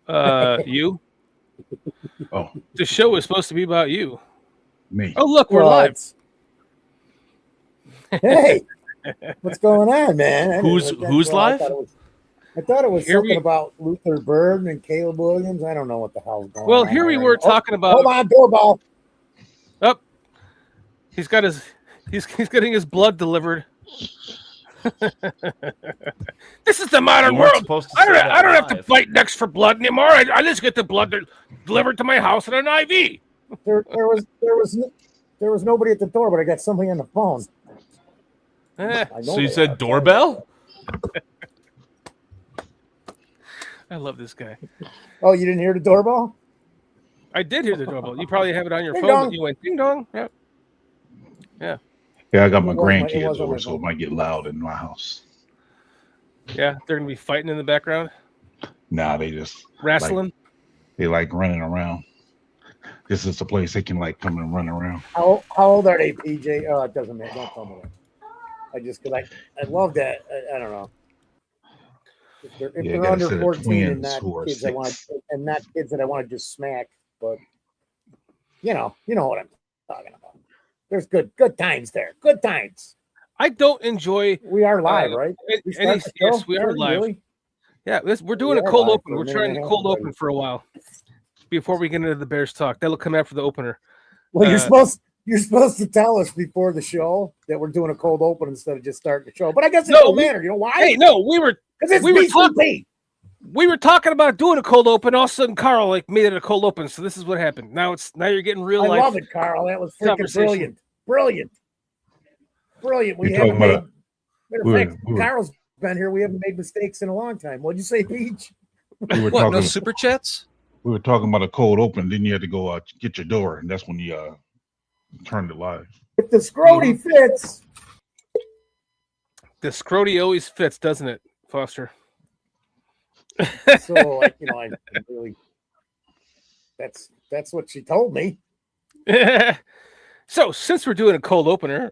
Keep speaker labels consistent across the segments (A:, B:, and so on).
A: You.
B: Oh,
A: The show is supposed to be about you.
B: me.
A: Oh, look, we're
C: Well,
A: live.
C: Hey, what's going on, man? I
D: Who's
C: didn't- well,
D: live?
C: I thought it was
A: Here
C: something
A: we-
C: about Luther Bird and Caleb Williams. I don't know what the hell's going on.
A: Well, here we
C: there.
A: were
C: Oh,
A: talking about.
C: Hold on, doorbell.
A: Up. He's got his. He's getting his blood delivered. This is the modern
D: You weren't
A: world.
D: supposed to
A: I
D: say
A: don't,
D: that
A: I don't have to
D: live.
A: fight next for blood anymore. I just get the blood delivered to my house in an IV.
C: There was nobody at the door, but I got somebody on the phone.
A: Eh,
C: I know
D: So you
C: they
D: said
C: are.
D: doorbell?
A: I love this guy.
C: Oh, you didn't hear the doorbell?
A: I did hear the doorbell. You probably have it on your
C: Ding
A: phone,
C: dong.
A: but you went ding dong. Yep. Yeah.
B: Yeah, I got my
C: It wasn't- it
B: grandkids
C: wasn't
B: over,
C: my
B: so it
C: phone.
B: might get loud in my house.
A: Yeah. They're gonna be fighting in the background,
B: Nah, they just
A: wrestling.
B: they like running around. This is the place they can like come and run around.
C: How old are they, PJ? Oh, it doesn't matter. Don't tell me that. I love that. I don't know. If
B: Yeah,
C: they're
B: you got a
C: under
B: set of
C: 14 and
B: twins
C: not
B: who are
C: kids, I want
B: 6.
C: and not kids that I want to just smack. But you know what I'm talking about. There's good times there. Good times.
A: I don't enjoy.
C: We are live, right? We start the show?
A: Yes, we are live.
C: Really?
A: Yeah, we're doing
C: We
A: a
C: are
A: cold
C: live
A: open.
C: for a
A: We're
C: minute
A: trying
C: and
A: to
C: a half
A: cold
C: already.
A: open for a while before we get into the Bears talk. That'll come after the opener.
C: Well, you're
A: Uh,
C: supposed to tell us before the show that we're doing a cold open instead of just starting the show. But I guess it
A: No,
C: don't
A: we-
C: matter. You know why?
A: Hey, no, we were
C: Because it's
A: we were
C: BCP.
A: we were talking about doing a cold open. All of a sudden, Carl made it a cold open. So this is what happened. Now you're getting real
C: I
A: life.
C: love it, Carl. That was freaking
A: Conversation.
C: brilliant. We
B: You're
C: haven't
B: talking
C: made.
B: about-
C: Matter
B: we
C: of
B: were-
C: fact,
B: we were-
C: Carl's been here. We haven't made mistakes in a long time. What'd you say, Peach?
B: We were
D: What, no
B: talking.
D: super chats?
B: We were talking about a cold open. Then you had to go get your door, and that's when you turned it live.
C: If the scrody fits,
A: The scrody always fits, doesn't it, Foster?
C: so like I really. That's what she told me.
A: So since we're doing a cold opener,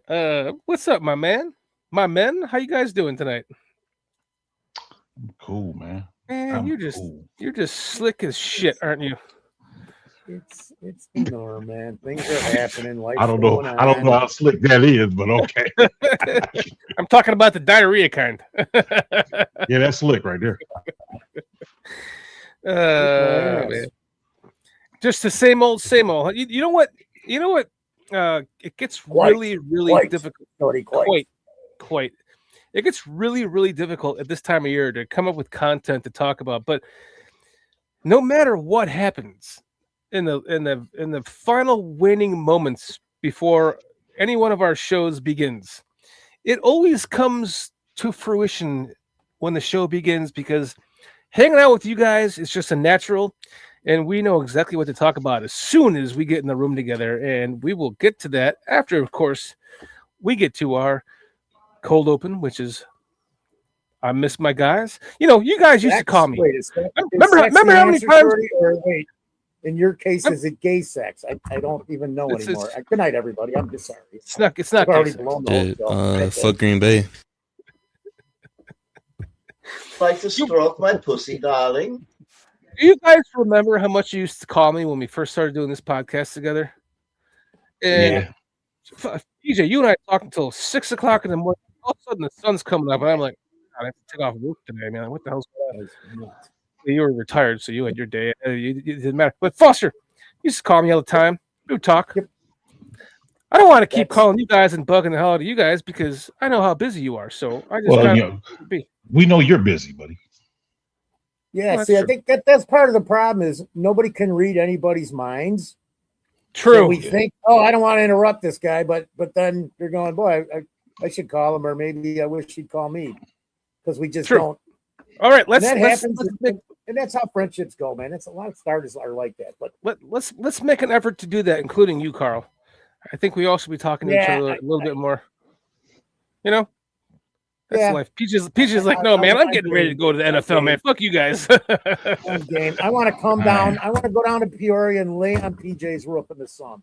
A: what's up, my man? My men, how you guys doing tonight?
B: Cool, man.
A: Man,
B: I'm
A: you're
B: cool.
A: just slick as shit, aren't you?
C: It's the norm, man. Things are happening. Life's
B: I don't know.
C: going
B: I don't know
C: on.
B: how slick that is, but okay.
A: I'm talking about the diarrhea kind.
B: Yeah, that's slick right there.
A: Man. Just the same old, same old. You know what? It gets
C: Quite,
A: really
C: quite.
A: difficult.
C: Scrody,
A: Quite. It gets really difficult at this time of year to come up with content to talk about. But no matter what happens in the final waning moments before any one of our shows begins, it always comes to fruition when the show begins, because hanging out with you guys is just a natural, and we know exactly what to talk about as soon as we get in the room together. And we will get to that after, of course, we get to our cold open, which is I miss my guys. You guys used to call me.
C: Wait, is sex
A: Remember
C: the
A: how many
C: answer,
A: times-
C: Scrody, or wait, in your case, is it gay sex? I don't even know
A: It's-
C: anymore. Good night, everybody. I'm just sorry.
A: It's not
C: I've already
A: gay sex.
C: blown the whole show.
E: Fuck Green Bay.
F: Like to stroke my pussy, darling.
A: Do you guys remember how much you used to call me when we first started doing this podcast together? And PJ, you and I talked until 6 o'clock in the morning. All of a sudden, the sun's coming up, and I'm like, I have to take off work today, man. What the hell's going on? You were retired, so you had your day. It didn't matter. But Foster, you used to call me all the time. We would talk.
C: Yep.
A: I don't want to keep calling you guys and bugging the hell out of you guys because I know how busy you are. So I just
B: Well,
A: gotta be.
B: we know you're busy, buddy.
C: Yeah,
A: Well,
C: see, I
A: that's
C: think that's part of the problem is nobody can read anybody's minds.
A: True.
C: So we think, I don't want to interrupt this guy, but then you're going, boy, I should call him, or maybe I wish he'd call me, because we just
A: True.
C: don't.
A: All right,
C: And that happens, and that's how friendships go, man. It's a lot of starters are like that, but
A: let's make an effort to do that, including you, Carl. I think we all should be talking to each
C: Yeah,
A: other a little bit more. That's
C: Yeah.
A: life. Peaches like, no, man, I'm getting ready to go to the NFL, man. Fuck you guys.
C: I'm game. I want to come down. I want to go down to Peoria and lay on PJ's roof in the sun.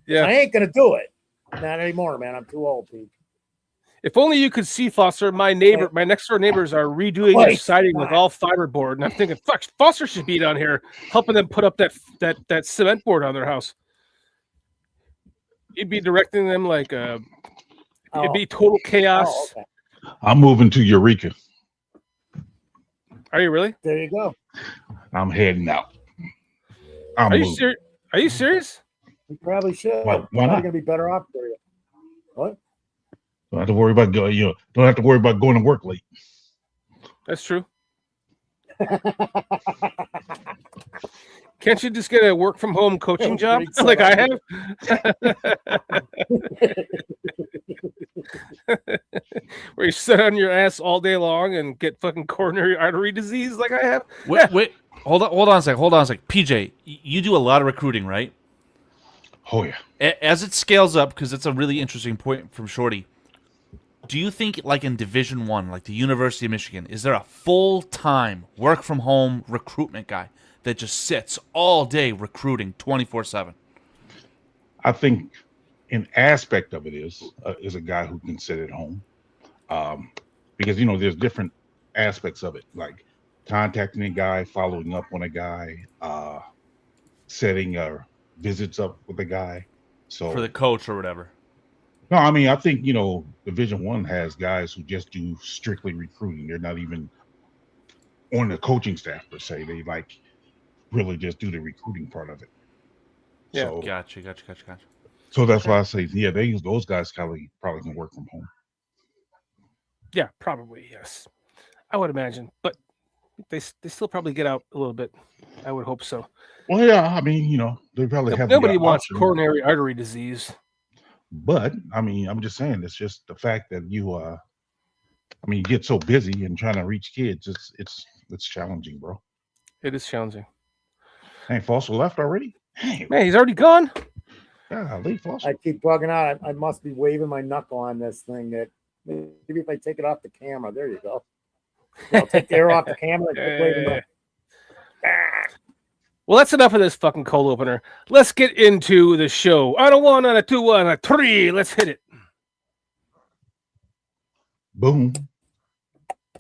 A: Yeah.
C: I ain't gonna do it. Not anymore, man. I'm too old, Pete.
A: If only you could see, Foster. My next door neighbors are redoing their siding with all fiberboard, and I'm thinking, fuck, Foster should be down here helping them put up that cement board on their house. You'd be directing them like it'd be total chaos.
C: Oh, okay.
B: I'm moving to Eureka.
A: Are you really?
C: There you go.
B: I'm heading out.
A: Are you serious? Are you serious?
C: You probably should.
B: Why
C: Probably
B: not?
C: gonna be better off for you. What?
B: Don't have to worry about don't have to worry about going to work late.
A: That's true. Can't you just get a work from home coaching job like I have? Where you sit on your ass all day long and get fucking coronary artery disease like I have?
D: Wait, hold on a sec. PJ, you do a lot of recruiting, right?
B: Oh yeah.
D: As it scales up, because it's a really interesting point from Shorty. Do you think, like in Division I, like the University of Michigan, is there a full-time work-from-home recruitment guy that just sits all day recruiting 24/7?
B: I think an aspect of it is a guy who can sit at home, because there's different aspects of it, like contacting a guy, following up on a guy, setting visits up with a guy. So
D: For the coach or whatever.
B: no, I mean I think Division I has guys who just do strictly recruiting. They're not even on the coaching staff per se. They like really just do the recruiting part of it.
A: Yeah.
B: So,
D: Gotcha.
B: So that's why I say, those guys probably can work from home.
A: Yeah, probably, yes. I would imagine. But they still probably get out a little bit. I would hope so.
B: Well, yeah, I mean, they probably have
A: Nobody
B: the
A: wants
B: option.
A: coronary artery disease.
B: But I mean, I'm just saying, it's just the fact that you get so busy and trying to reach kids. It's challenging, bro.
A: It is challenging.
B: Hey, Foster left already? Hey,
A: Man, he's already gone.
B: leave Foster.
C: I keep bugging out. I must be waving my knuckle on this thing. That maybe if I take it off the camera, there you go. I'll take the air off the camera. And keep waving my...
A: Well, that's enough of this fucking cold opener. Let's get into the show. On a 1, on a 2, on a 3. Let's hit it.
B: Boom.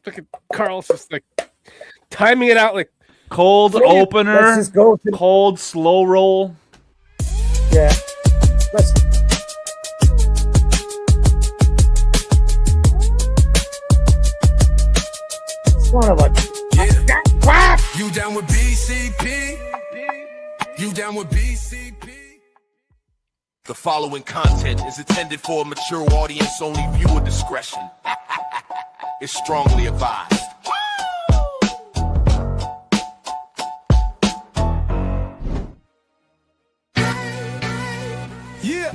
A: Look at Carl's just like timing it out like
D: Cold opener,
C: Let's just go to
D: cold slow roll.
C: yeah. Let's son of a
E: You down with BCP? You down with BCP? The following content is intended for a mature audience, only viewer discretion. It's strongly advised. Yeah.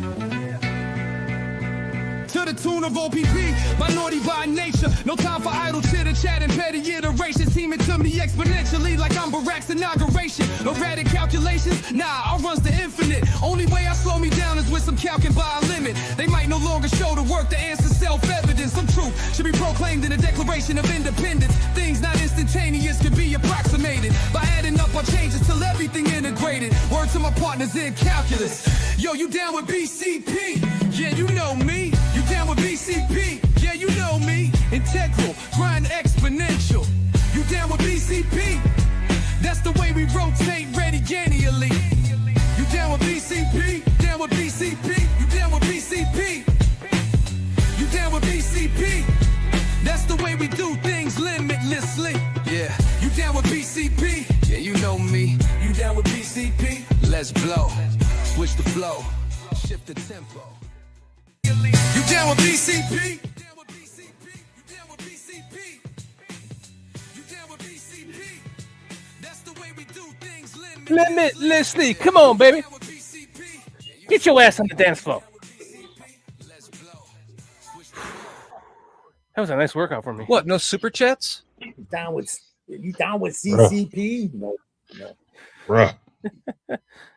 E: To the tune of OPP, minority by nature. No time for idle chitter chat and petty iterations. Teaming to me exponentially like I'm Barack's inauguration. Erratic calculations, nah, I'll runs the infinite. Only way I slow me down is with some calcing by a limit. They might no longer show the work to answer self-evidence. Some truth should be proclaimed in the Declaration of Independence. Things not instantaneous can be approximated by adding up our changes till everything integrated. Word to my partners in calculus. Yo, you down with BCP? Yeah, you know me. You down with BCP? Yeah, you know me. Integral, grind exponential. You down with BCP? That's the way we rotate radiannually. You down with BCP? Down with BCP? You down with BCP? You down with BCP? That's the way we do things limitlessly. Yeah. You down with BCP? Yeah, you know me. You down with BCP? Let's blow. Switch the flow. Shift the tempo. You down with BCP? Down with BCP? You down with BCP? You down with BCP? That's the way we do things
A: limitlessly. Come on, baby. Get your ass on the dance floor. That was a nice workout for me.
G: What? No super chats?
C: you down with CCP? No.
B: Bruh.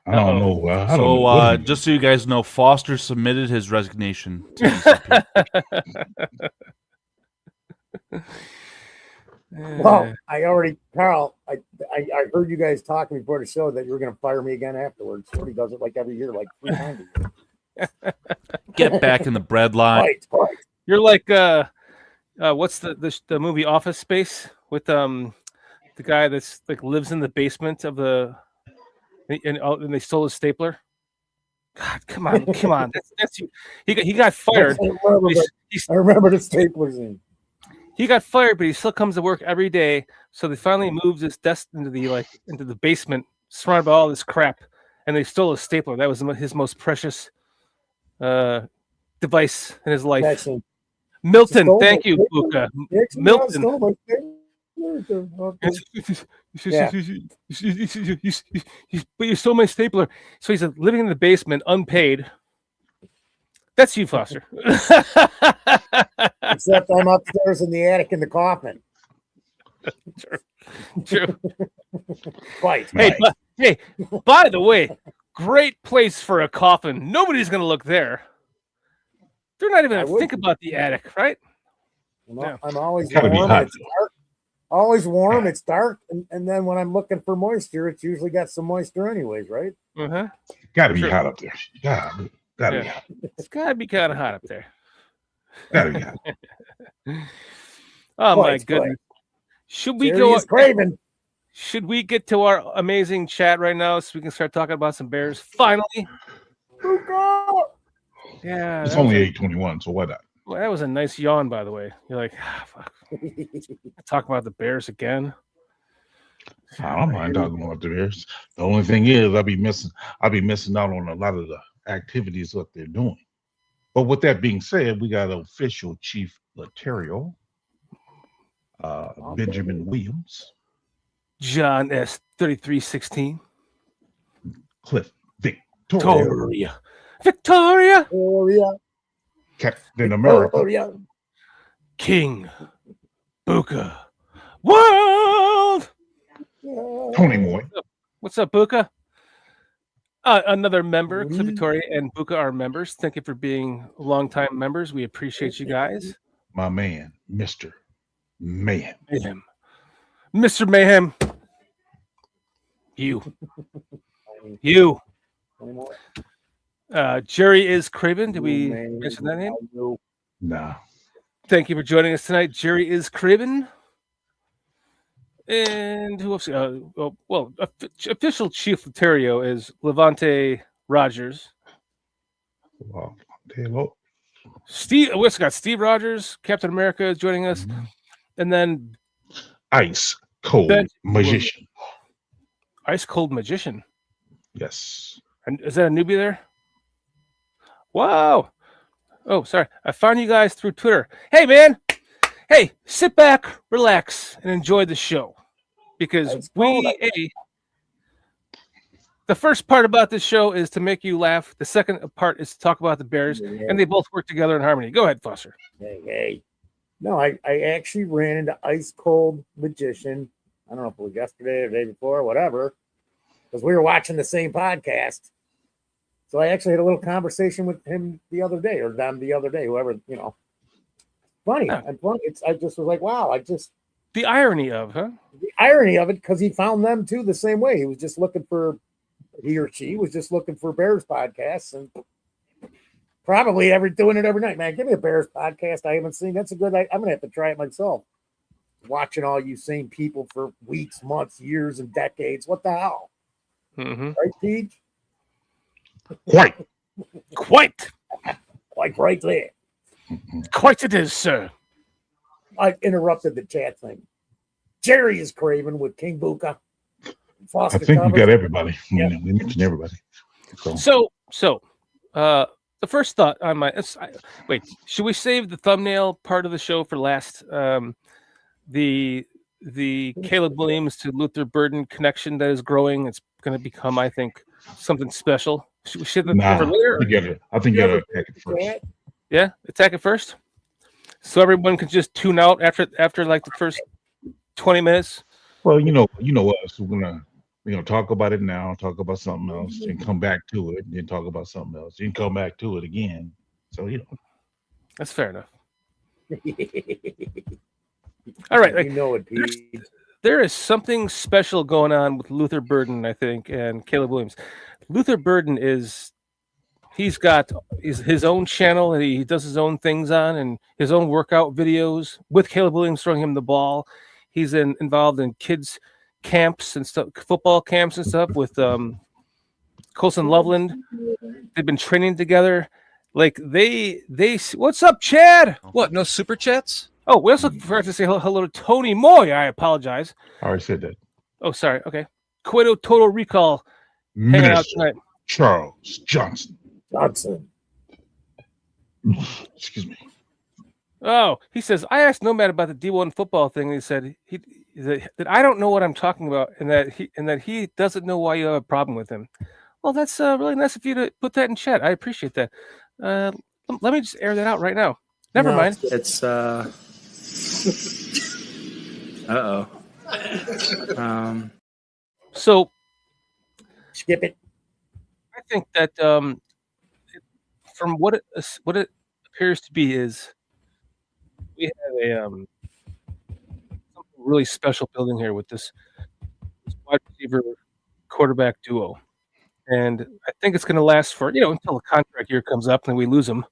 B: I don't know. I don't know
D: So,
B: what he-
D: just so you guys know, Foster submitted his resignation to BCP.
C: Well, I already, Carl. I heard you guys talking before the show that you were going to fire me again afterwards. He does it like every year, like 3 times a year.
D: Get back in the bread line.
C: Right.
A: You're like what's the movie Office Space with the guy that's like lives in the basement of and they stole his stapler. God, come on. That's you. He got fired.
C: I remember the stapler scene.
A: He got fired, but he still comes to work every day. So they finally moved his desk into the basement, surrounded by all this crap, and they stole his stapler. That was his most precious device in his life.
C: Actually,
A: Milton, thank you, Buka. Milton. But you stole my stapler. So he's living in the basement, unpaid. That's you, Foster.
C: Except I'm upstairs in the attic in the coffin.
A: True.
C: Quite.
A: Hey, by the way, great place for a coffin. Nobody's going to look there. They're not even going to think about the attic, right?
C: No. I'm always
B: Gotta be
C: warm.
B: hot.
C: It's dark. Always warm. It's dark, and then when I'm looking for moisture, it's usually got some moisture, anyways, right?
A: Uh-huh.
B: Gotta be hot up there. Gotta be hot.
A: It's got to be kind of hot up there.
B: Gotta be hot.
A: Oh my
C: Quite.
A: goodness! Should we
C: Jerry is craving.
A: Should we get to our amazing chat right now so we can start talking about some Bears? Finally. Yeah.
B: It's only 8:21, so why not?
A: Well, that was a nice yawn, by the way. You're like, fuck. Talk about the Bears again.
B: I don't mind talking about the Bears. The only thing is, I'll be missing out on a lot of the activities that they're doing. But with that being said, we got official Chief Laterio, Benjamin Williams,
A: John S. 3316.
B: Cliff Victoria,
A: Victoria.
B: Captain America,
A: King Buka World.
B: Tony Moy.
A: What's up, Buka? Another member, Cliff Victoria and Buka are members. Thank you for being longtime members. We appreciate you guys.
B: My man, Mr. Mayhem.
A: Mr. Mayhem. You. Jerry is Craven. Did we mention that name?
B: Nah.
A: Thank you for joining us tonight. Jerry is Craven. And who else? Official Chief Laterio is Levante Rogers.
B: Wow. Hello.
A: We've got Steve Rogers, Captain America, is joining us.
B: Mm-hmm.
A: And then
B: Ice Cold Magician.
A: Ice Cold Magician.
B: Yes.
A: And is that a newbie there? Wow. Oh, sorry. I found you guys through Twitter. Hey, man. Hey, sit back, relax, and enjoy the show. Because the first part about this show is to make you laugh. The second part is to talk about the Bears, and they both work together in harmony. Go ahead, Foster.
C: Hey. No, I actually ran into Ice Cold Magician. I don't know if it was yesterday or the day before, or whatever, because we were watching the same podcast. So I actually had a little conversation with him the other day, or them the other day, whoever, Funny.
A: Yeah.
C: And funny. I just was like, wow,
A: The irony of, huh?
C: the irony of it, because he found them too the same way. He was just looking for, he or she was just looking for Bears podcasts and probably doing it every night. Man, give me a Bears podcast I haven't seen. That's a good, I'm going to have to try it myself. Watching all you same people for weeks, months, years, and decades. What the hell?
A: Mm-hmm.
C: Right, Pete?
B: Quite.
C: Like right there.
A: Quite it is, sir.
C: I interrupted the chat thing. Jerry is Craven with King Buka. Foster
B: I think
C: covers.
B: we got everybody.
C: Yeah.
B: We mentioned everybody.
A: So, the first thought on wait, should we save the thumbnail part of the show for last? The Caleb Williams to Luther Burden connection that is growing. It's going to become, I think, something special. Should we save that for later?
B: I think you got to attack it first.
A: Yeah, attack it first, so everyone can just tune out after like the first 20 minutes.
B: Well, you know us. We're gonna talk about it now, talk about something else, and come back to it, and then talk about something else, and come back to it again. So
A: That's fair enough. All right,
C: You know it, Pete.
A: there is something special going on with Luther Burden, I think, and Caleb Williams. Luther Burden he's got his own channel that he does his own things on, and his own workout videos with Caleb Williams throwing him the ball. He's involved in kids camps and stuff, football camps and stuff with Colson Loveland. They've been training together. Like they what's up, Chad?
G: What? No super chats?
A: Oh, we also forgot to say hello to Tony Moy. I apologize.
B: I already said that.
A: Oh, sorry. Okay. Cueto Total Recall hanging out
B: Minister
A: tonight.
B: Charles Johnson. Excuse me.
A: Oh, he says, I asked Nomad about the D1 football thing. And he said that I don't know what I'm talking about, and that he doesn't know why you have a problem with him. Well, that's really nice of you to put that in chat. I appreciate that. Let me just air that out right now. Never mind.
H: It's
A: So
C: Skip it.
A: I think that from what it appears to be is we have a something really special building here with this wide receiver quarterback duo, and I think it's going to last for until the contract year comes up and we lose him,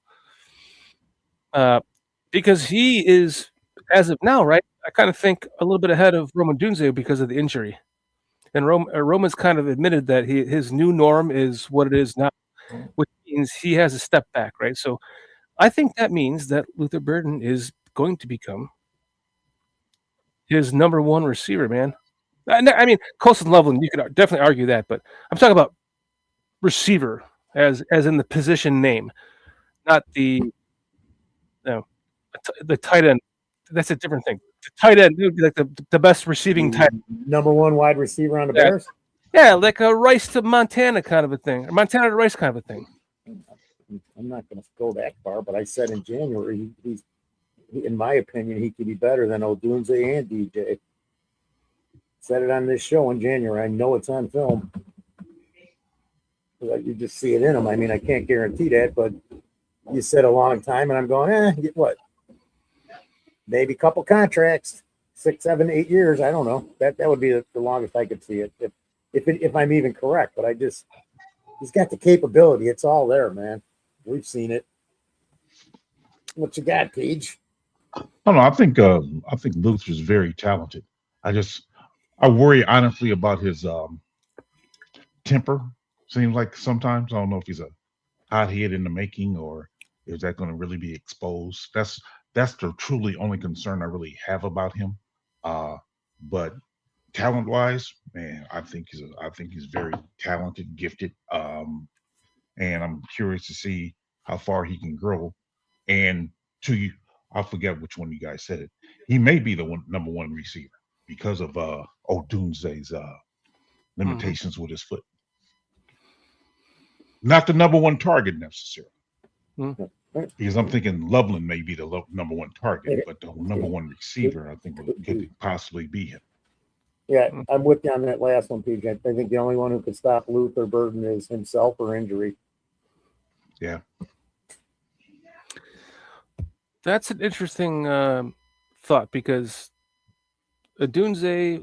A: because he is, as of now, right? I kind of think a little bit ahead of Roman Dunze because of the injury. And Roman's kind of admitted that his new norm is what it is now, which means he has a step back, right? So I think that means that Luther Burden is going to become his number one receiver, man. I mean, Colson Loveland, you could definitely argue that, but I'm talking about receiver as in the position name, not the tight end. That's a different thing. The tight end would be like the best receiving tight end.
C: Number one wide receiver on the Bears.
A: Yeah, like a Rice to Montana kind of a thing, or Montana to Rice kind of a thing.
C: I'm not going to go that far, but I said in January, he's in my opinion, he could be better than Odunze and DJ. Said it on this show in January. I know it's on film. You just see it in him. I mean, I can't guarantee that, but you said a long time, and I'm going, get what? Maybe a couple contracts, 6, 7, 8 years. I don't know. That would be the longest I could see it, if I'm even correct. But he's got the capability. It's all there, man. We've seen it. What you got, Paige?
B: I think Luther's very talented. I worry honestly about his temper. Seems like sometimes I don't know if he's a hothead in the making or is that going to really be exposed. That's the truly only concern I really have about him. But talent-wise, man, I think he's very talented, gifted, and I'm curious to see how far he can grow. And I forget which one you guys said it. He may be the number one receiver because of Odunze's limitations with his foot. Not the number one target necessarily. Because I'm thinking Loveland may be the number one target, but the number one receiver, I think, could possibly be him.
C: Yeah, I'm with you on that last one, PJ. I think the only one who could stop Luther Burden is himself or injury.
B: Yeah.
A: That's an interesting thought because Odunze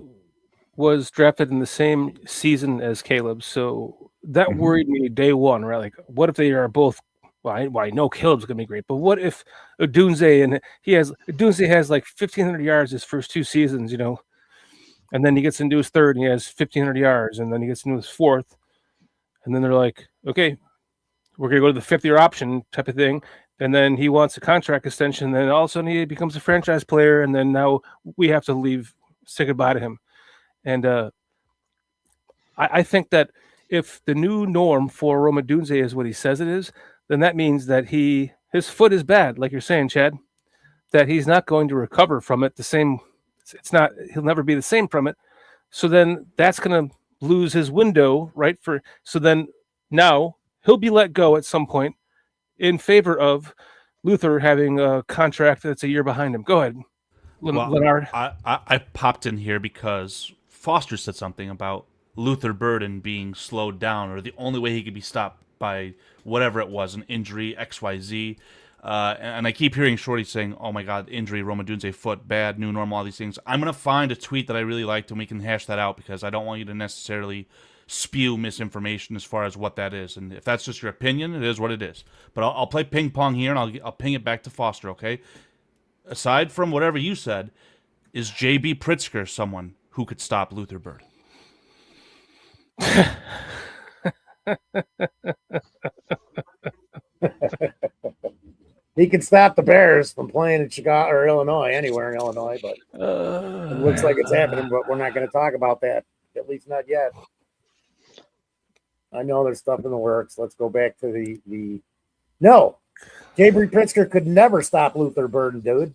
A: was drafted in the same season as Caleb, so that worried me day one, right? Like, what if they are both? Well, I know Caleb's gonna be great, but what if Odunze has like 1,500 yards his first 2 seasons, and then he gets into his third and he has 1,500 yards, and then he gets into his fourth, and then they're like, okay, we're gonna go to the 5th-year option type of thing, and then he wants a contract extension, and then all of a sudden he becomes a franchise player, and then now we have to say goodbye to him, and I think that if the new norm for Roma Dunze is what he says it is, then that means that his foot is bad, like you're saying, Chad, that he's not going to recover from it the same. He'll never be the same from it. So then that's going to lose his window, right? So then now he'll be let go at some point in favor of Luther having a contract that's a year behind him. Go ahead, Leonard.
D: I popped in here because Foster said something about Luther Burden being slowed down, or the only way he could be stopped by whatever it was, an injury, XYZ. And I keep hearing Shorty saying, oh my God, injury, Roma Dunze, foot, bad, new normal, all these things. I'm going to find a tweet that I really liked and we can hash that out because I don't want you to necessarily spew misinformation as far as what that is. And if that's just your opinion, it is what it is. But I'll play ping pong here, and I'll ping it back to Foster, okay? Aside from whatever you said, is J.B. Pritzker someone who could stop Luther Bird?
C: He can stop the Bears from playing in Chicago or Illinois, anywhere in Illinois, but it looks like it's happening, but we're not going to talk about that, at least not yet. I know there's stuff in the works. Let's go back to the no. J.B. Pritzker could never stop Luther Burden, dude.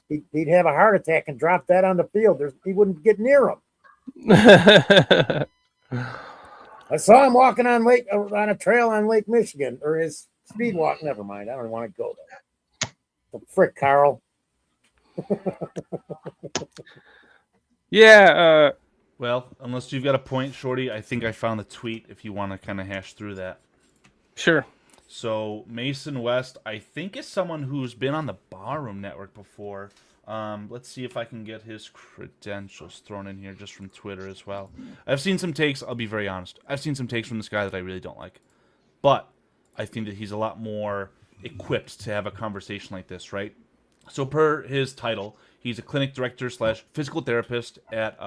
C: He'd have a heart attack and drop that on the field. He wouldn't get near him. I saw him walking on a trail on Lake Michigan, or his speed walk. Never mind. I don't want to go there. The frick, Carl.
A: Yeah.
D: Well, unless you've got a point, Shorty, I think I found the tweet if you want to kind of hash through that.
A: Sure.
D: So Mason West, I think, is someone who's been on the Barroom Network before. Let's see if I can get his credentials thrown in here just from Twitter as well. I've seen some takes. I'll be very honest. I've seen some takes from this guy that I really don't like. But I think that he's a lot more equipped to have a conversation like this, right? So per his title, he's a clinic director / physical therapist at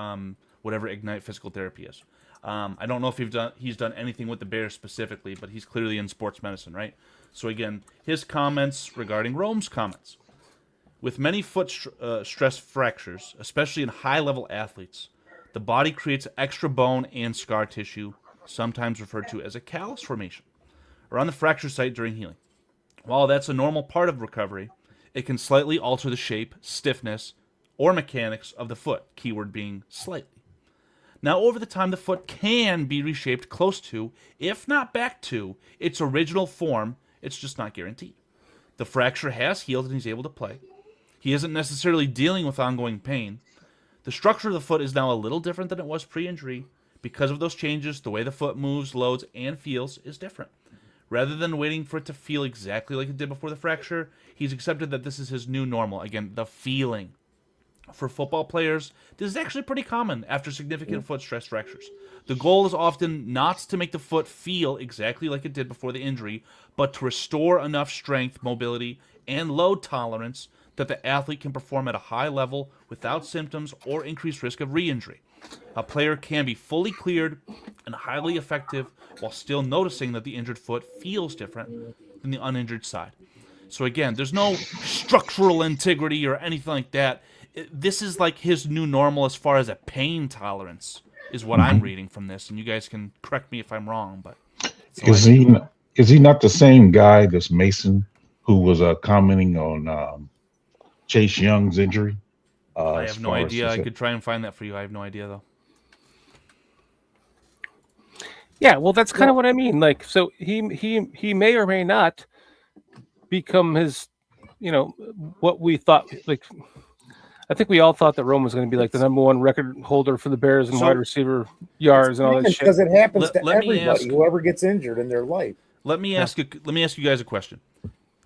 D: whatever Ignite Physical Therapy is. I don't know if he's done anything with the Bears specifically, but he's clearly in sports medicine, right? So again, his comments regarding Rome's comments. With many foot stress fractures, especially in high-level athletes, the body creates extra bone and scar tissue, sometimes referred to as a callus formation, around the fracture site during healing. While that's a normal part of recovery, it can slightly alter the shape, stiffness, or mechanics of the foot, keyword being slightly. Now, over the time, the foot can be reshaped close to, if not back to, its original form. It's just not guaranteed. The fracture has healed and he's able to play. He isn't necessarily dealing with ongoing pain. The structure of the foot is now a little different than it was pre-injury. Because of those changes, the way the foot moves, loads, and feels is different. Rather than waiting for it to feel exactly like it did before the fracture, he's accepted that this is his new normal. Again, the feeling. For football players, this is actually pretty common after significant foot stress fractures. The goal is often not to make the foot feel exactly like it did before the injury, but to restore enough strength, mobility, and load tolerance that the athlete can perform at a high level without symptoms or increased risk of re-injury. A player can be fully cleared and highly effective while still noticing that the injured foot feels different than the uninjured side. So again, there's no structural integrity or anything like that. This is like his new normal as far as a pain tolerance is what I'm reading from this, and you guys can correct me if I'm wrong. But
B: is he not the same guy, this Mason, who was commenting on Chase Young's injury?
D: I have no idea. I could try and find that for you. I have no idea though.
A: Yeah, well, that's kind of what I mean. Like, so he may or may not become his, what we thought. Like, I think we all thought that Rome was going to be like the number one record holder for the Bears and wide receiver yards and all that shit.
C: Because it happens to everybody, whoever gets injured in their life.
D: Let me ask you guys a question.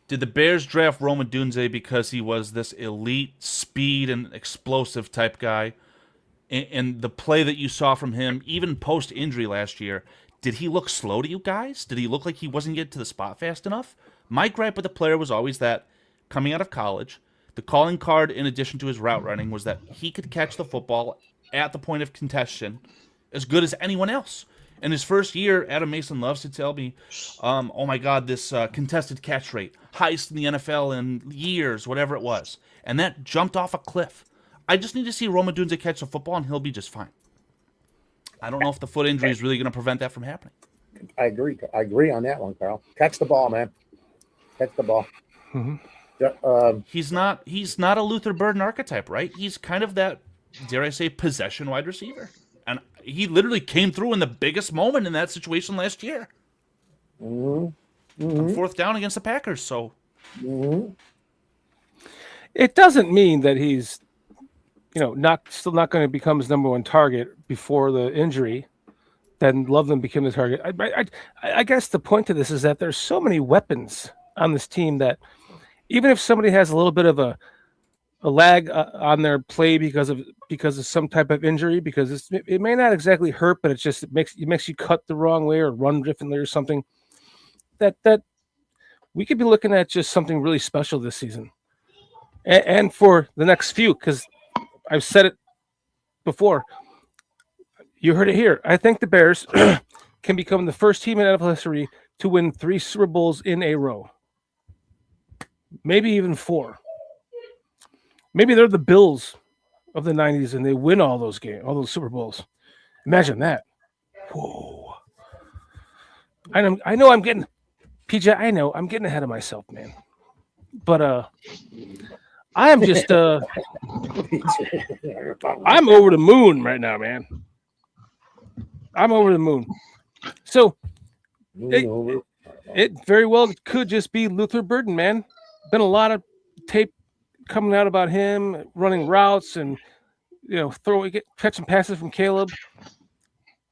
D: Did the Bears draft Rome Odunze because he was this elite speed and explosive type guy? And the play that you saw from him, even post-injury last year, did he look slow to you guys? Did he look like he wasn't getting to the spot fast enough? My gripe with the player was always that, coming out of college, the calling card, in addition to his route running, was that he could catch the football at the point of contention as good as anyone else. In his first year, Adam Mason loves to tell me, oh my God, this contested catch rate, highest in the NFL in years, whatever it was. And that jumped off a cliff. I just need to see Rome Odunze catch the football, and he'll be just fine. I don't know if the foot injury is really going to prevent that from happening.
C: I agree. I agree on that one, Carl. Catch the ball, man. Catch the ball.
A: Mm-hmm.
D: He's not a Luther Burden archetype, right? He's kind of that, dare I say, possession wide receiver. And he literally came through in the biggest moment in that situation last year.
C: Mm-hmm. Mm-hmm.
D: On fourth down against the Packers. So
A: it doesn't mean that he's, still not going to become his number one target before the injury. Then Loveland became the target. I guess the point to this is that there's so many weapons on this team that even if somebody has a little bit of a a lag on their play because of some type of injury, because it may not exactly hurt, but it makes you cut the wrong way or run differently or something, that we could be looking at just something really special this season and for the next few, because I've said it before. You heard it here. I think the Bears can become the first team in NFL history to win 3 Super Bowls in a row. Maybe even 4. Maybe they're the Bills of the 90s and they win all those games, all those Super Bowls. Imagine that. Whoa. I know I'm getting PJ, I know I'm getting ahead of myself, man. But I am just I'm over the moon right now, man. I'm over the moon. So it very well could just be Luther Burden, man. Been a lot of tape coming out about him running routes and catching passes from Caleb.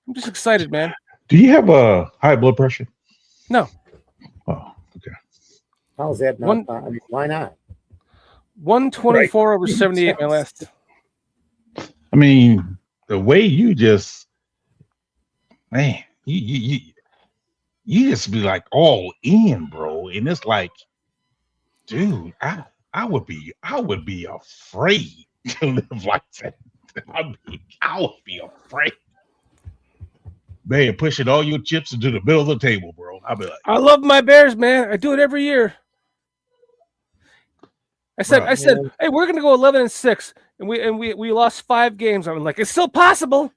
A: I'm just excited, man.
B: Do you have a high blood pressure?
A: No.
B: Oh, okay.
C: How's that not? Why not?
A: 124 over 78, my last.
B: I mean, the way you just, man, you just be like all in, bro, and it's like, dude, I would be afraid to live like that. I would be afraid. Man, pushing all your chips into the middle of the table, bro. I'll be like,
A: I love my Bears, man. I do it every year. I said, hey, we're gonna go 11-6, and we lost 5 games. I'm like, it's still possible.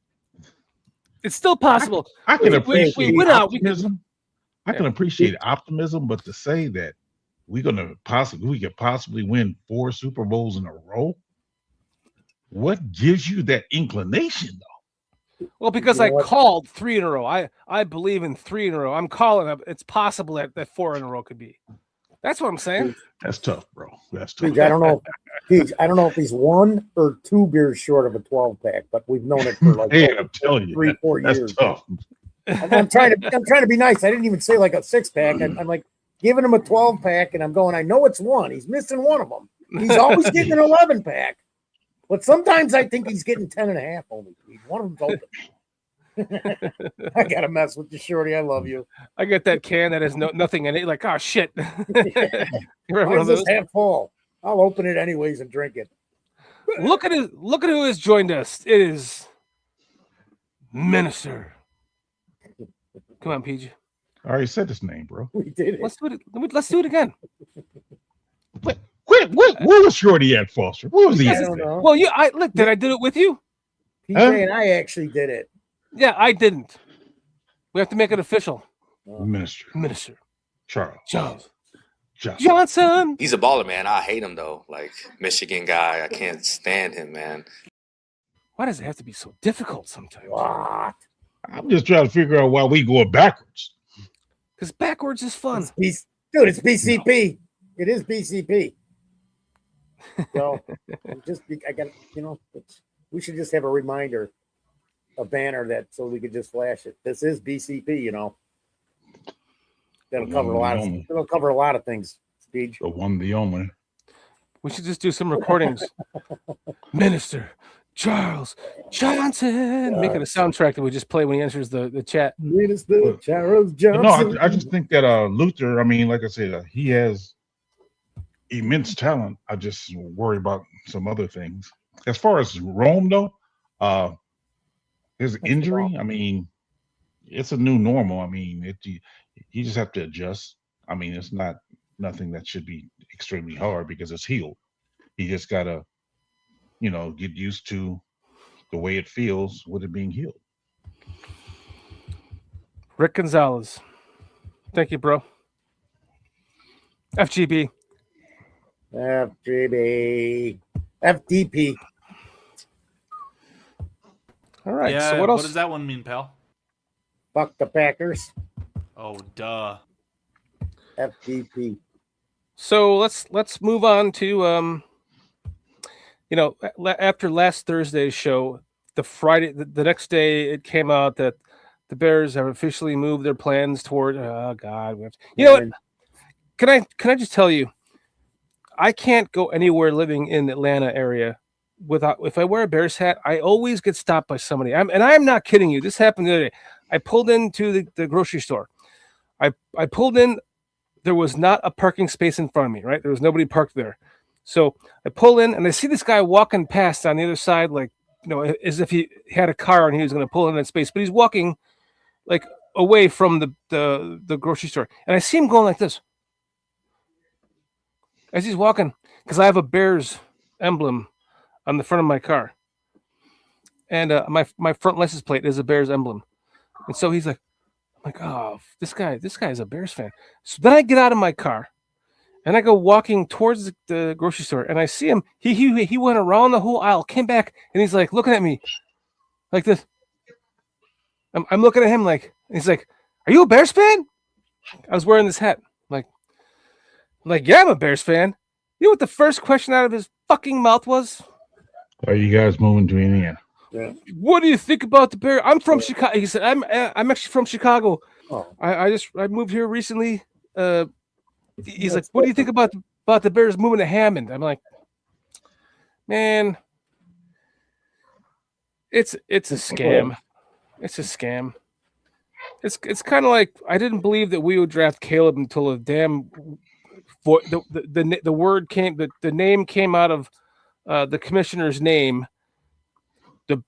A: It's still possible.
B: I can appreciate
A: we win
B: optimism. I can appreciate optimism, but to say that we could possibly win 4 Super Bowls in a row, what gives you that inclination, though?
A: Well, because I called 3 in a row. I believe in 3 in a row. I'm calling it. It's possible that 4 in a row could be. That's what I'm saying.
B: That's tough, bro. That's tough.
C: Peach, I don't know. Peach, I don't know if he's 1 or 2 beers short of a 12-pack, but we've known it for like
B: I'm telling you,
C: 3-4 years.
B: That's tough.
C: I'm trying to be nice. I didn't even say like a 6-pack. I'm like giving him a 12-pack, and I'm going, I know it's 1. He's missing one of them. He's always getting an 11-pack. But sometimes I think he's getting 10.5 only. One of them's open. I gotta mess with you, Shorty. I love you.
A: I get that can that has nothing in it. Like, oh shit.
C: Why is this half full? I'll open it anyways and drink it.
A: Look at who has joined us. It is Minister. Come on, PG.
B: I already said his name, bro.
C: We did it.
A: Let's do it. Let's do it again.
B: What was Shorty at, Foster? What was he at?
C: I don't know.
A: Well, did I do it with you?
C: PJ and I actually did it.
A: Yeah, I didn't. We have to make it official.
B: Minister Charles
A: Johnson.
G: He's a baller, man. I hate him though. Like Michigan guy, I can't stand him, man.
A: Why does it have to be so difficult sometimes?
C: What?
B: I'm just trying to figure out why we going backwards.
A: Because backwards is fun.
C: Dude, it's BCP. No. It is BCP. So we should just have a reminder, a banner so we could just flash it. This is BCP, That'll cover a lot of things, Speech.
B: The one, the only.
A: We should just do some recordings. Minister Charles Johnson. Make it a soundtrack that we just play when he enters the chat.
C: Minister Charles Johnson.
B: No, I just think that Luther, I mean, like I said, he has immense talent. I just worry about some other things. As far as Rome, though, his injury, I mean, it's a new normal. I mean, you just have to adjust. I mean, it's nothing that should be extremely hard because it's healed. You just gotta, get used to the way it feels with it being healed.
A: Rick Gonzalez. Thank you, bro. FGB.
C: FDP.
A: All right.
D: Yeah,
A: so what else?
D: What does that one mean, pal?
C: Fuck the Packers.
D: Oh, duh.
C: FDP.
A: So let's move on to after last Thursday's show, the next day it came out that the Bears have officially moved their plans toward. Oh God, what? Can I just tell you? I can't go anywhere living in the Atlanta area without, if I wear a Bears hat, I always get stopped by somebody. I'm not kidding you. This happened the other day. I pulled into the grocery store. I pulled in. There was not a parking space in front of me, right? There was nobody parked there. So I pull in and I see this guy walking past on the other side, like, as if he had a car and he was going to pull in that space, but he's walking like away from the grocery store. And I see him going like this as he's walking, because I have a Bears emblem on the front of my car. And my front license plate is a Bears emblem. And so he's like, I'm like, oh, this guy is a Bears fan. So then I get out of my car and I go walking towards the grocery store and I see him. He went around the whole aisle, came back, and he's like looking at me like this. I'm looking at him like, he's like, are you a Bears fan? I was wearing this hat. I'm like, yeah, I'm a Bears fan. You know what the first question out of his fucking mouth was?
B: Are you guys moving to Indiana?
C: Yeah.
A: What do you think about the Bears? I'm from Chicago. He said, I'm actually from Chicago.
C: Oh.
A: I moved here recently. He's like, what do you think about the Bears moving to Hammond? I'm like, man, it's a scam. It's a scam. It's kind of like, I didn't believe that we would draft Caleb until the word came, the name came out of the commissioner's name.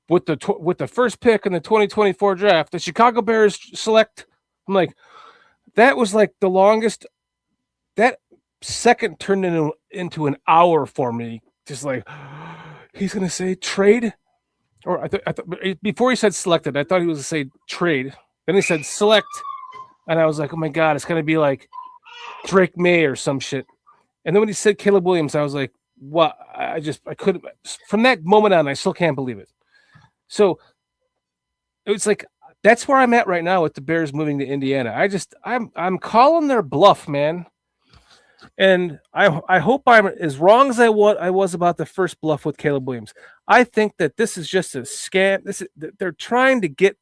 A: With the first pick in the 2024 draft, the Chicago Bears select. I'm like, that was like the longest. That second turned into an hour for me. Just like, he's gonna say trade, or I thought before he said selected, I thought he was gonna say trade. Then he said select, and I was like, oh my god, it's gonna be like Drake May or some shit. And then when he said Caleb Williams, I was like, what? I couldn't. From that moment on, I still can't believe it. So it's like, that's where I'm at right now with the Bears moving to Indiana. I'm calling their bluff, man. And I hope I'm as wrong as I was about the first bluff with Caleb Williams. I think that this is just a scam. They're trying to get.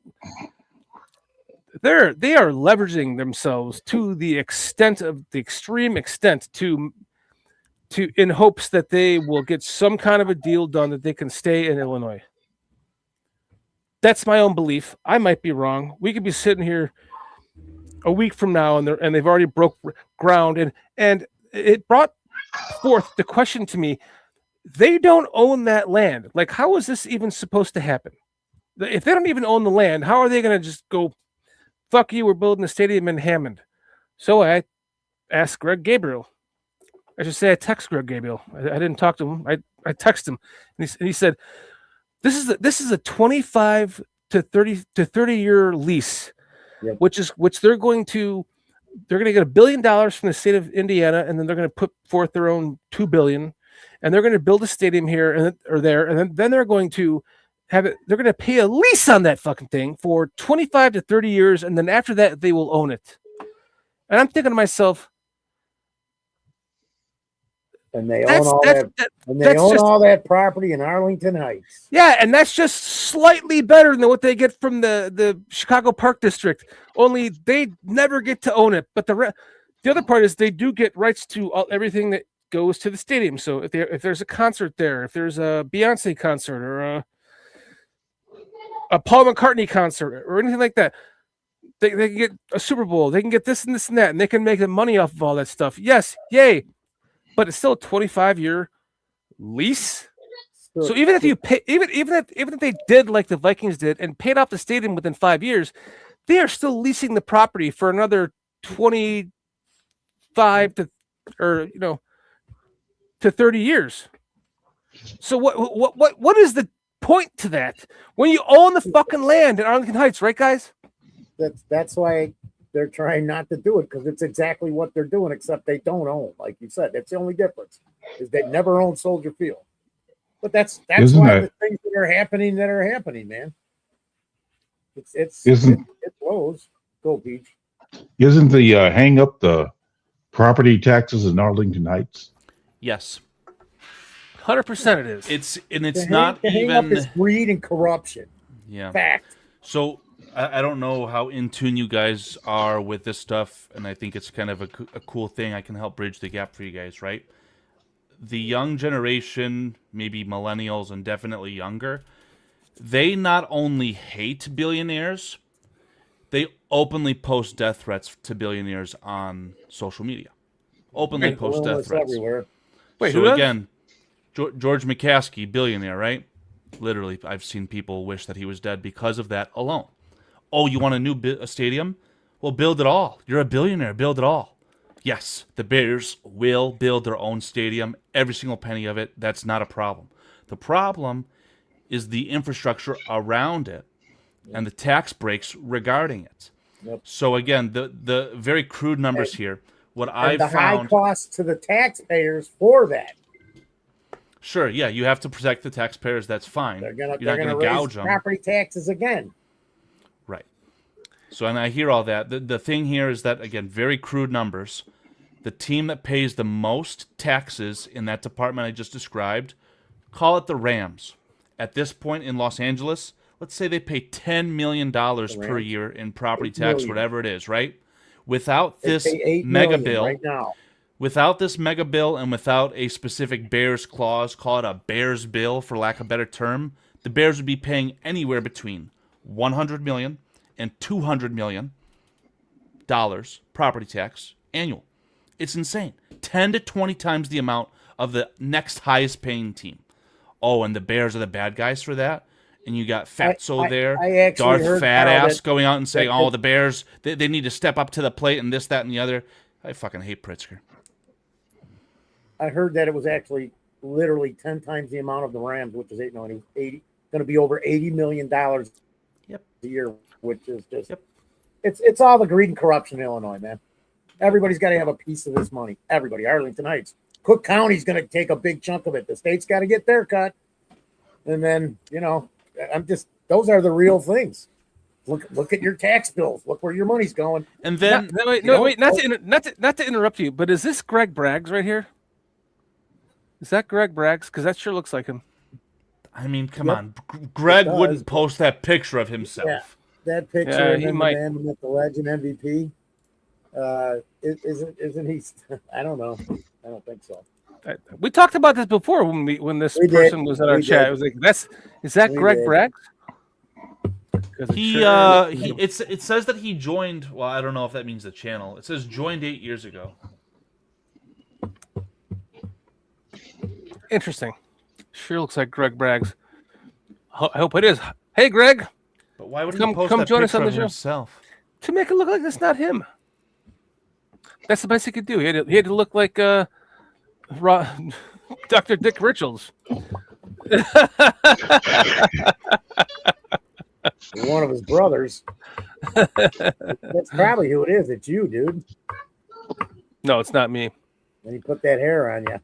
A: They are leveraging themselves to the extreme extent to in hopes that they will get some kind of a deal done that they can stay in Illinois. That's my own belief. I might be wrong. We could be sitting here a week from now, and they've already broke ground, and it brought forth the question to me: they don't own that land. Like, how is this even supposed to happen? If they don't even own the land, how are they going to just go, fuck you, we're building a stadium in Hammond? So I asked Greg Gabriel. I should say I text Greg Gabriel. I didn't talk to him. I texted him, and he said, This is a 25 to 30 year lease,
C: yep.
A: which they're going to get $1 billion from the state of Indiana, and then they're going to put forth their own $2 billion, and they're going to build a stadium here or there, and then they're going to have it. They're going to pay a lease on that fucking thing for 25 to 30 years, and then after that they will own it. And I'm thinking to myself,
C: and they own all that property in Arlington Heights.
A: Yeah, and that's just slightly better than what they get from the Chicago Park District. Only they never get to own it. But the other part is they do get rights to everything that goes to the stadium. So if there's a concert there, if there's a Beyonce concert or a Paul McCartney concert or anything like that, they can get a Super Bowl. They can get this and this and that, and they can make the money off of all that stuff. Yes, yay. But it's still a 25-year lease. So even if you pay, even if they did like the Vikings did and paid off the stadium within 5 years, they are still leasing the property for another 25 to 30 years. So what is the point to that when you own the fucking land in Arlington Heights, right, guys?
C: That's why they're trying not to do it, because it's exactly what they're doing, except they don't own. Like you said, that's the only difference, is they never own Soldier Field. But that's why the things that are happening, man. It blows. Go, Peach.
B: Isn't the hang up the property taxes in Arlington Heights?
D: Yes.
A: 100% it is.
D: It's not
C: hang
D: even
C: up is greed and corruption.
D: Yeah.
C: Fact.
D: So I don't know how in tune you guys are with this stuff, and I think it's kind of a cool thing. I can help bridge the gap for you guys, right? the young generation, maybe millennials and definitely younger, they not only hate billionaires, they openly post death threats to billionaires on social media. Openly post death threats.
C: Everywhere.
A: Wait,
D: So
A: who does?
D: again, George McCaskey, billionaire, right? Literally, I've seen people wish that he was dead because of that alone. Oh, you want a stadium? Well, build it all. You're a billionaire. Build it all. Yes, the Bears will build their own stadium, every single penny of it. That's not a problem. The problem is the infrastructure around it and the tax breaks regarding it.
C: Yep.
D: So again, the very crude numbers here. What
C: And
D: I've
C: the high
D: found,
C: cost to the taxpayers for that.
D: sure, yeah, you have to protect the taxpayers. That's fine.
C: They're
D: You're
C: gonna
D: not going to
C: raise
D: gouge them.
C: property taxes again.
D: Right. So, and I hear all that. The thing here is that, again, very crude numbers. The team that pays the most taxes in that department I just described, call it the Rams. At this point in Los Angeles, let's say they pay $10 million per year in property tax, whatever it is, right? Without this mega bill,
C: right now.
D: Without this mega bill and without a specific Bears clause, call it a Bears bill for lack of a better term, the Bears would be paying anywhere between $100 million and $200 million property tax annual. It's insane. 10 to 20 times the amount of the next highest paying team. Oh, and the Bears are the bad guys for that? And you got Fatso there,
C: I actually
D: Darth
C: heard
D: Fat
C: how
D: Ass
C: that-
D: going out and saying,
C: that-
D: oh, the Bears, they need to step up to the plate and this, that, and the other. I fucking hate Pritzker.
C: I heard that it was actually literally 10 times the amount of the Rams, which is 8 million. 80, going to be over $80 million
D: Yep.
C: a year, which is just
D: Yep.
C: it's all the greed and corruption in Illinois, man. Everybody's got to have a piece of this money. Everybody. Arlington Heights, Cook County's going to take a big chunk of it. The state's got to get their cut, and then those are the real things. Look at your tax bills. Look where your money's going.
D: And then
A: Wait, not to interrupt you, but is this Greg Braggs right here? Is that Greg Braggs? Because that sure looks like him.
D: I mean, come on. Greg
C: It does.
D: wouldn't post that picture of himself.
C: Yeah. That picture
A: Yeah,
C: of
A: he
C: him
A: might.
C: abandonment, the legend MVP. Isn't he? I don't know. I don't think so.
A: We talked about this before when this
C: We did.
A: person was in our
C: We
A: chat.
C: did.
A: It was like, is that
C: We
A: Greg
C: did.
A: Braggs? 'Cause
D: It says that he joined. Well, I don't know if that means the channel. It says joined 8 years ago.
A: Interesting. Sure looks like Greg Braggs. I hope it is. Hey, Greg,
D: But why would
A: Come-
D: he post
A: come
D: that
A: join us
D: picture
A: on the
D: of
A: show.
D: himself?
A: to make it look like that's not him. That's the best he could do. He had to look like Dr. Dick Richards.
C: One of his brothers. That's probably who it is. It's you, dude.
A: No, it's not me.
C: And he put that hair on you.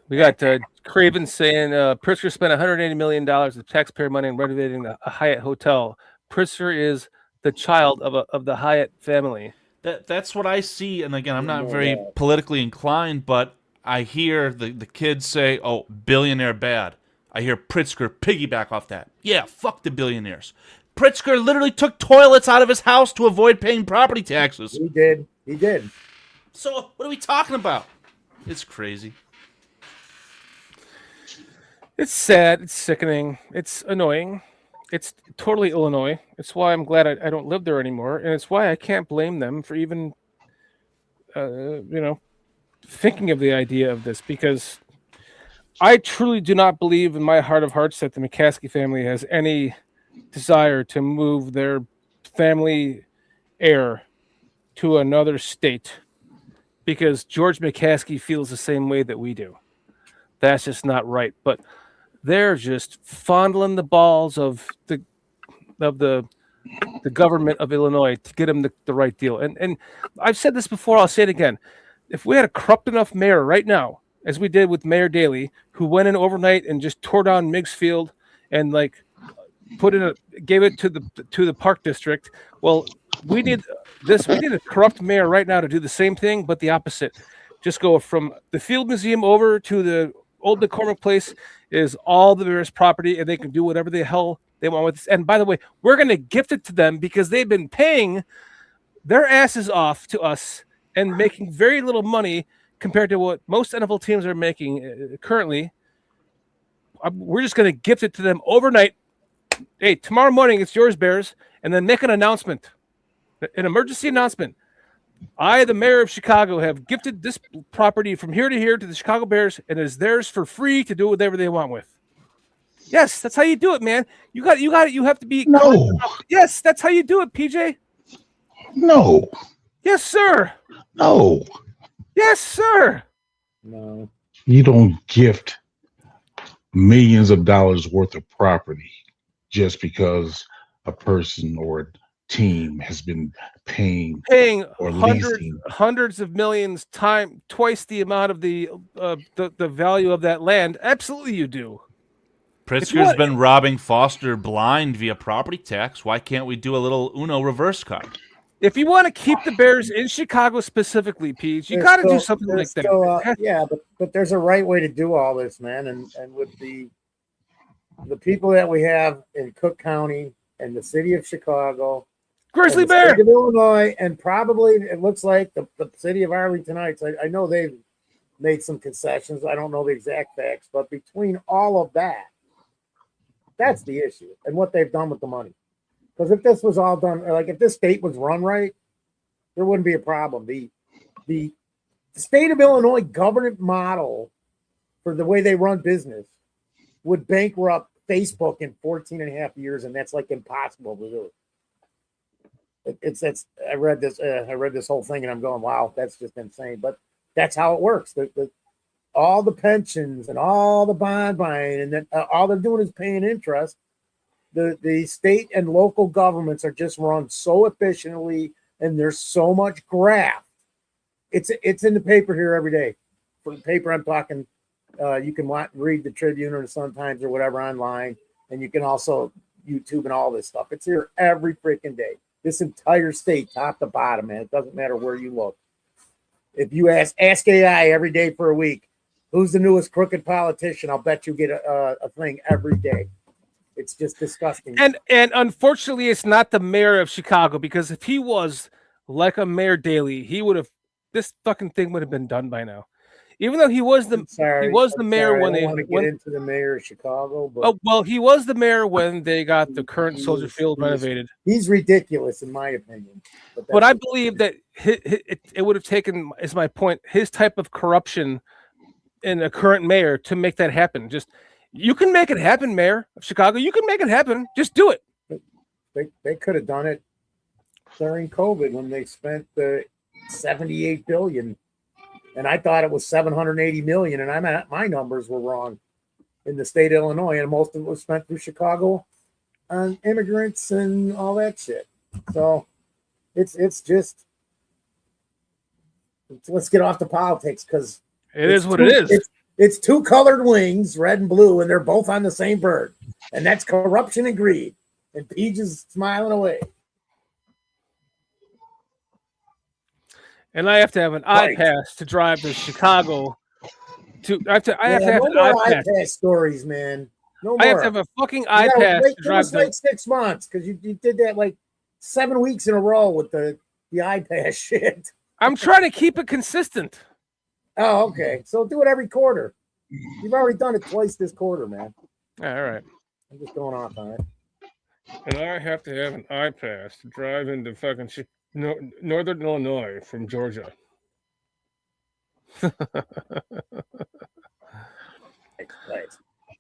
A: We got Craven saying Pritzker spent $180 million of taxpayer money on renovating a Hyatt hotel. Pritzker is the child of the Hyatt family.
D: That's what I see. And again, I'm not
C: know
D: very
C: that.
D: politically inclined, but I hear the kids say, "Oh, billionaire bad." I hear Pritzker piggyback off that. Yeah, fuck the billionaires. Pritzker literally took toilets out of his house to avoid paying property taxes.
C: He did. He did.
D: So what are we talking about? It's crazy.
A: It's sad. It's sickening. It's annoying. It's totally Illinois. It's why I'm glad I don't live there anymore, and it's why I can't blame them for even, thinking of the idea of this, because I truly do not believe in my heart of hearts that the McCaskey family has any desire to move their family heir to another state, because George McCaskey feels the same way that we do. That's just not right. But they're just fondling the balls of the government of Illinois to get them the right deal. And I've said this before, I'll say it again. If we had a corrupt enough mayor right now, as we did with Mayor Daley, who went in overnight and just tore down Meigs Field and gave it to the park district. Well, we need a corrupt mayor right now to do the same thing, but the opposite. Just go from the Field Museum over to the old McCormick Place is all the Bears property, and they can do whatever the hell they want with this. And by the way, we're going to gift it to them because they've been paying their asses off to us and making very little money compared to what most NFL teams are making currently. We're just going to gift it to them overnight. Hey, tomorrow morning it's yours, Bears, and then make an announcement, an emergency announcement. I, the mayor of Chicago, have gifted this property from here to here to the Chicago Bears, and it is theirs for free to do whatever they want with. Yes, that's how you do it, man. You have to be.
B: No.
A: Yes, that's how you do it, PJ.
B: No.
A: Yes, sir.
B: No.
A: Yes, sir.
C: No.
B: You don't gift millions of dollars worth of property just because a person or a team has been paying or leasing
A: hundreds of millions twice the amount of the value of that land. Absolutely, you do.
D: Pritzker's been robbing Foster blind via property tax. Why can't we do a little Uno reverse card?
A: If you want to keep the Bears in Chicago specifically, Pete, you got to do something like that.
C: Yeah, but there's a right way to do all this, man. And with the people that we have in Cook County and the city of Chicago,
A: Grizzly Bear,
C: state of Illinois, and probably it looks like the city of Arlington Heights. I know they've made some concessions. I don't know the exact facts, but between all of that, that's the issue and what they've done with the money. Because if this was all done, like if this state was run right, there wouldn't be a problem. The state of Illinois government model for the way they run business would bankrupt Facebook in 14 and a half years, and that's like impossible to do. I read this whole thing and I'm going, wow, that's just insane. But that's how it works. All the pensions and all the bond buying, and then all they're doing is paying interest. The state and local governments are just run so efficiently, and there's so much graft. It's in the paper here every day. For the paper, I'm talking. You can read the Tribune or the Sun-Times or whatever online, and you can also YouTube and all this stuff. It's here every freaking day. This entire state, top to bottom, man. It doesn't matter where you look. If you ask AI every day for a week, who's the newest crooked politician? I'll bet you get a thing every day. It's just disgusting.
A: And unfortunately, it's not the mayor of Chicago, because if he was like a Mayor Daley, this fucking thing would have been done by now. Even though he was the mayor when they
C: went into the mayor of Chicago. But
A: he was the mayor when they got the current Soldier Field renovated.
C: He's ridiculous, in my opinion.
A: But I believe that it would have taken, is my point, his type of corruption in a current mayor to make that happen. Just, you can make it happen, Mayor of Chicago. You can make it happen. Just do it.
C: They could have done it during COVID when they spent the $78 billion. And I thought it was $780 million, and my numbers were wrong in the state of Illinois, and most of it was spent through Chicago on immigrants and all that shit. So it's just, let's get off the politics, because
A: it is what it is.
C: It's two colored wings, red and blue, and they're both on the same bird, and that's corruption and greed. And Peach is smiling away.
A: And I have to have an iPass to drive to Chicago. I have to have an
C: iPass stories, man. No more.
A: I have to have a fucking iPass to drive.
C: Like 6 months, because you did that like 7 weeks in a row with the iPass shit.
A: I'm trying to keep it consistent.
C: Oh, okay. So do it every quarter. You've already done it twice this quarter, man.
A: All right.
C: I'm just going off on it.
A: And I have to have an iPass to drive into fucking Northern Illinois from Georgia.
C: Right.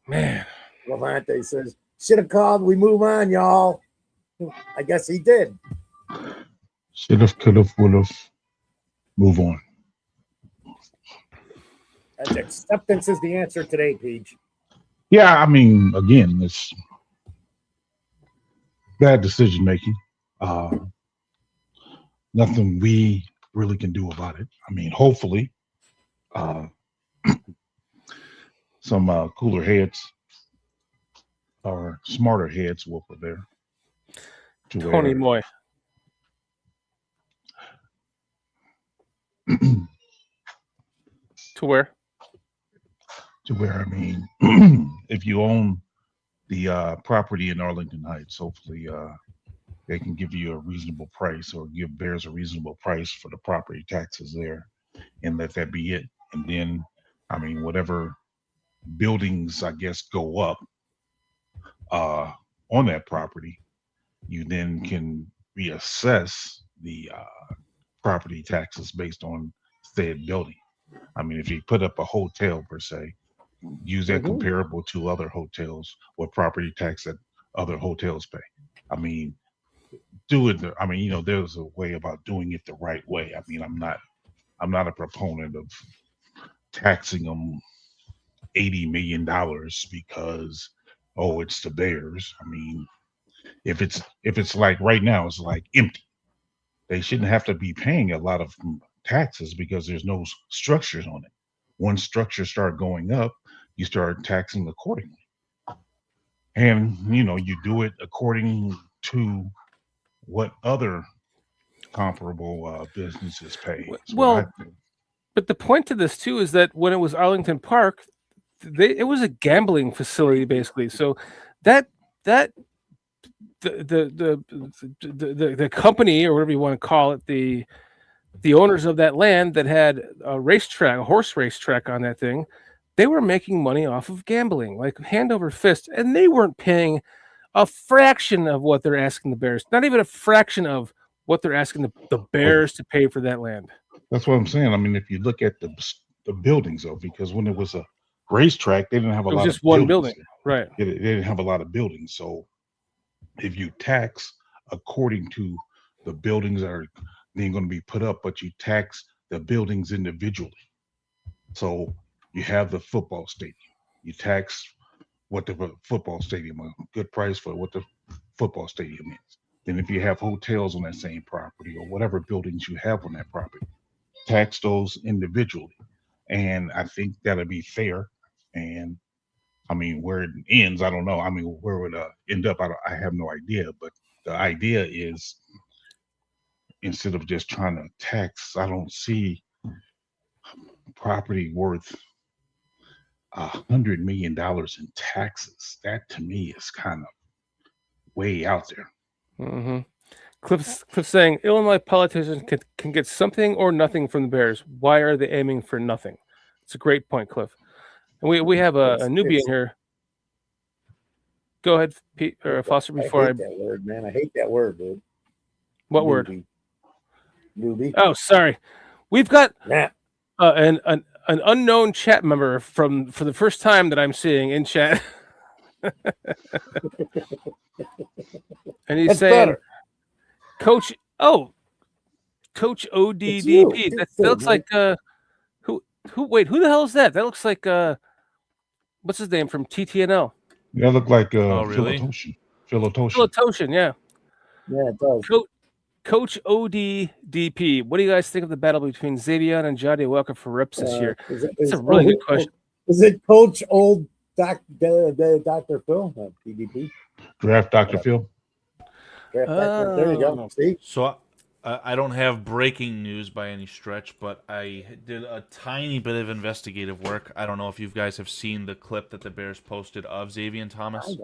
A: Man.
C: Levante says, should have called. We move on, y'all. I guess he did.
B: Should have, could have, would have. Move on.
C: That's acceptance is the answer today, Peach.
B: Yeah, I mean, again, it's bad decision making. Nothing we really can do about it. I mean, hopefully, some cooler heads or smarter heads will be there.
A: Tony Moy. To where?
B: To where, I mean, if you own the property in Arlington Heights, hopefully they can give you a reasonable price or give Bears a reasonable price for the property taxes there, and let that be it. And then, I mean, whatever buildings I guess go up uh, on that property, you then can reassess the property taxes based on said building. I mean, if you put up a hotel per se, use that comparable to other hotels, what property tax that other hotels pay. I mean, do it. I mean, there's a way about doing it the right way. I mean, I'm not a proponent of taxing them $80 million because it's the Bears. I mean, if it's like right now, it's like empty. They shouldn't have to be paying a lot of taxes because there's no structures on it. Once structures start going up, you start taxing accordingly. And you do it according to what other comparable businesses pay.
A: Well, but the point to this too is that when it was Arlington Park, it was a gambling facility basically. So that the company or whatever you want to call it, the owners of that land that had a horse racetrack on that thing, they were making money off of gambling, like hand over fist, and they weren't paying a fraction of what they're asking the Bears, not even a fraction of what they're asking the Bears to pay for that land.
B: That's what I'm saying. I mean, if you look at the buildings, though, because when it was a racetrack, they didn't have a lot
A: just
B: of
A: one
B: buildings.
A: building, right?
B: They didn't have a lot of buildings. So if you tax according to the buildings that are then going to be put up, but you tax the buildings individually. So you have the football stadium. You tax what the football stadium, a good price for what the football stadium is. Then if you have hotels on that same property or whatever buildings you have on that property, tax those individually. And I think that'll be fair. And I mean, where it ends, I don't know. I mean, where it would end up, I have no idea. But the idea is, instead of just trying to tax, I don't see property worth $100 million in taxes. That to me is kind of way out there.
A: Mm-hmm. Cliff's saying Illinois politicians can get something or nothing from the Bears. Why are they aiming for nothing? It's a great point, Cliff. And we have a newbie in here. Go ahead, Pete or Foster. Before
C: I hate that word, man. I hate that word, dude.
A: What word?
C: Newbie.
A: Oh, sorry. We've got
C: Nah.
A: an unknown chat member for the first time that I'm seeing in chat. And he's
C: That's
A: saying,
C: better.
A: Coach ODDP. That looks like who the hell is that? That looks like what's his name from TTNL?
B: That look like
D: really?
B: Philotoshin,
A: yeah.
C: Yeah, it does.
A: Coach ODDP. What do you guys think of the battle between Xavier and Johnny Walker for reps this year? It's a really good question.
C: Is it Coach Old Dr. Phil? DDP?
B: Draft Dr. Phil.
C: There you go. See?
D: So I don't have breaking news by any stretch, but I did a tiny bit of investigative work. I don't know if you guys have seen the clip that the Bears posted of Xavier Thomas.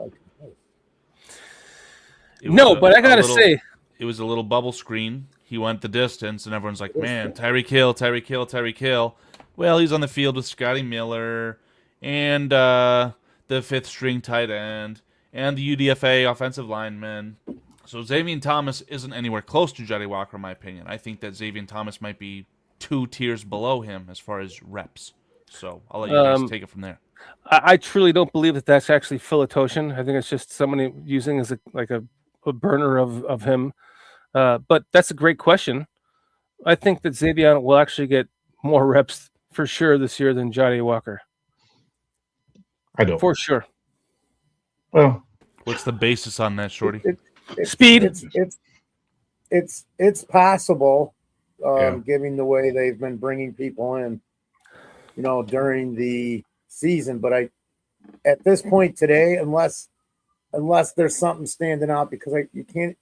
A: No, but I gotta say,
D: it was a little bubble screen. He went the distance, and everyone's like, man, Tyreek Hill. Well, he's on the field with Scotty Miller and the fifth string tight end and the UDFA offensive lineman. So Xavier Thomas isn't anywhere close to Johnny Walker, in my opinion. I think that Xavier Thomas might be 2 tiers below him as far as reps. So I'll let you guys take it from there.
A: I truly don't believe that that's actually Philotoshin. I think it's just somebody using as a burner of him. But that's a great question. I think that Xavier will actually get more reps for sure this year than Johnny Walker.
B: I don't.
A: For sure.
B: Well,
D: what's the basis on that, Shorty?
A: Speed.
C: It's possible, given the way they've been bringing people in, during the season. But at this point today, unless there's something standing out, because you can't.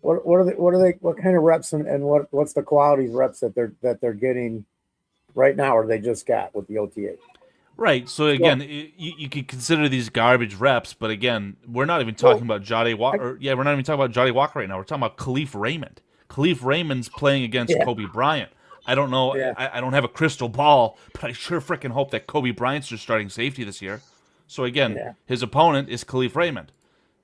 C: What kind of reps and what's the quality reps that they're getting right now, or they just got with the OTA?
D: Right. So again, you could consider these garbage reps, but again, we're not even talking about Jade Walker. Yeah, we're not even talking about Jade Walker right now. We're talking about Khalif Raymond. Khalif Raymond's playing against Kobe Bryant. I don't know.
C: Yeah.
D: I don't have a crystal ball, but I sure freaking hope that Kobe Bryant's your starting safety this year. So again, his opponent is Khalif Raymond,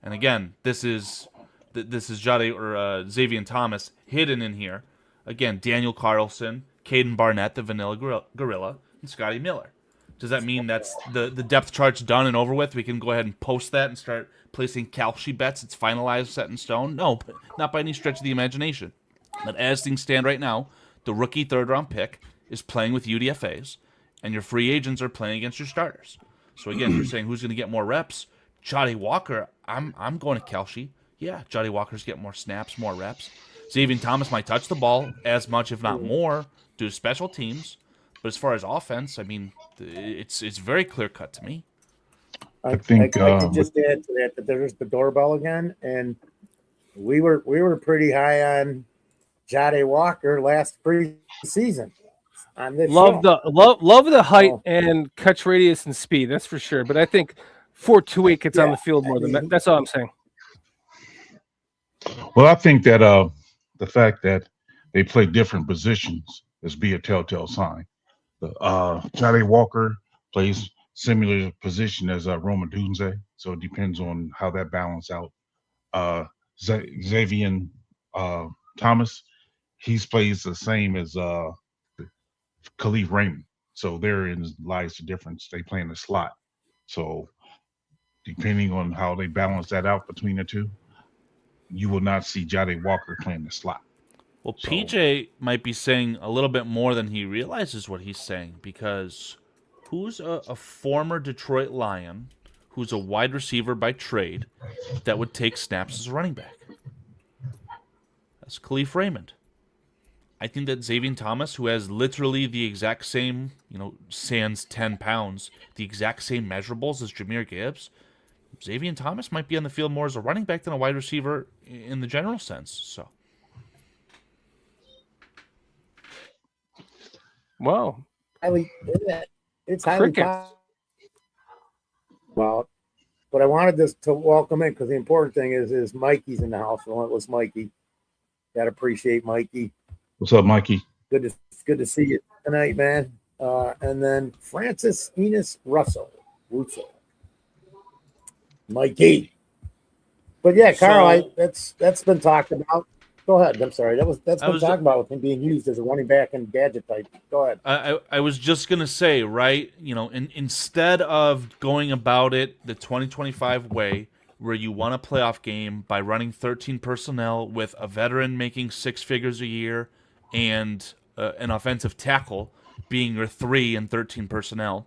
D: and again, this is Jade or Xavier Thomas hidden in here. Again, Daniel Carlson, Caden Barnett, the Vanilla Gorilla, and Scotty Miller. Does that mean that's the depth chart's done and over with? We can go ahead and post that and start placing Kalshi bets. It's finalized, set in stone? No, not by any stretch of the imagination. But as things stand right now, the rookie third-round pick is playing with UDFAs, and your free agents are playing against your starters. So again, you're saying who's going to get more reps? Jade Walker, I'm going to Kalshi. Yeah, Jade Walker's getting more snaps, more reps. Xavier Thomas might touch the ball as much, if not more, due to special teams. But as far as offense, I mean, it's very clear cut to me.
C: I think I could just add to that there's the doorbell again, and we were pretty high on Jade Walker last preseason. On this
A: love the height
C: Oh.
A: and catch radius and speed. That's for sure. But I think 4.28 gets on the field more than that. That's all I'm saying.
B: Well, I think that the fact that they play different positions is be a telltale sign. Jade Walker plays similar position as Roma Dunze, so it depends on how that balance out. Xavier Thomas, he plays the same as Khalif Raymond, so therein lies the difference. They play in the slot, so depending on how they balance that out between the two, you will not see Jade Walker playing the slot.
D: Well, PJ might be saying a little bit more than he realizes what he's saying, because who's a former Detroit Lion who's a wide receiver by trade that would take snaps as a running back? That's Khalif Raymond. I think that Xavier Thomas, who has literally the exact same, sans 10 pounds, the exact same measurables as Jahmyr Gibbs, Xavier Thomas might be on the field more as a running back than a wide receiver in the general sense. So.
A: Wow.
C: It's highly possible. Well, but I wanted this to welcome in because the important thing is Mikey's in the house. Relentless Mikey. Gotta appreciate Mikey.
B: What's up, Mikey?
C: Good to see you tonight, man. And then Francis Enos Russell. Mikey. But yeah, Carl, that's been talked about. Go ahead. I'm sorry. That's been talked about with him being used as a running back and gadget type. Go ahead.
D: I was just gonna say, right? Instead of going about it the 2025 way, where you won a playoff game by running 13 personnel with a veteran making 6 figures a year and an offensive tackle being your 3 and 13 personnel,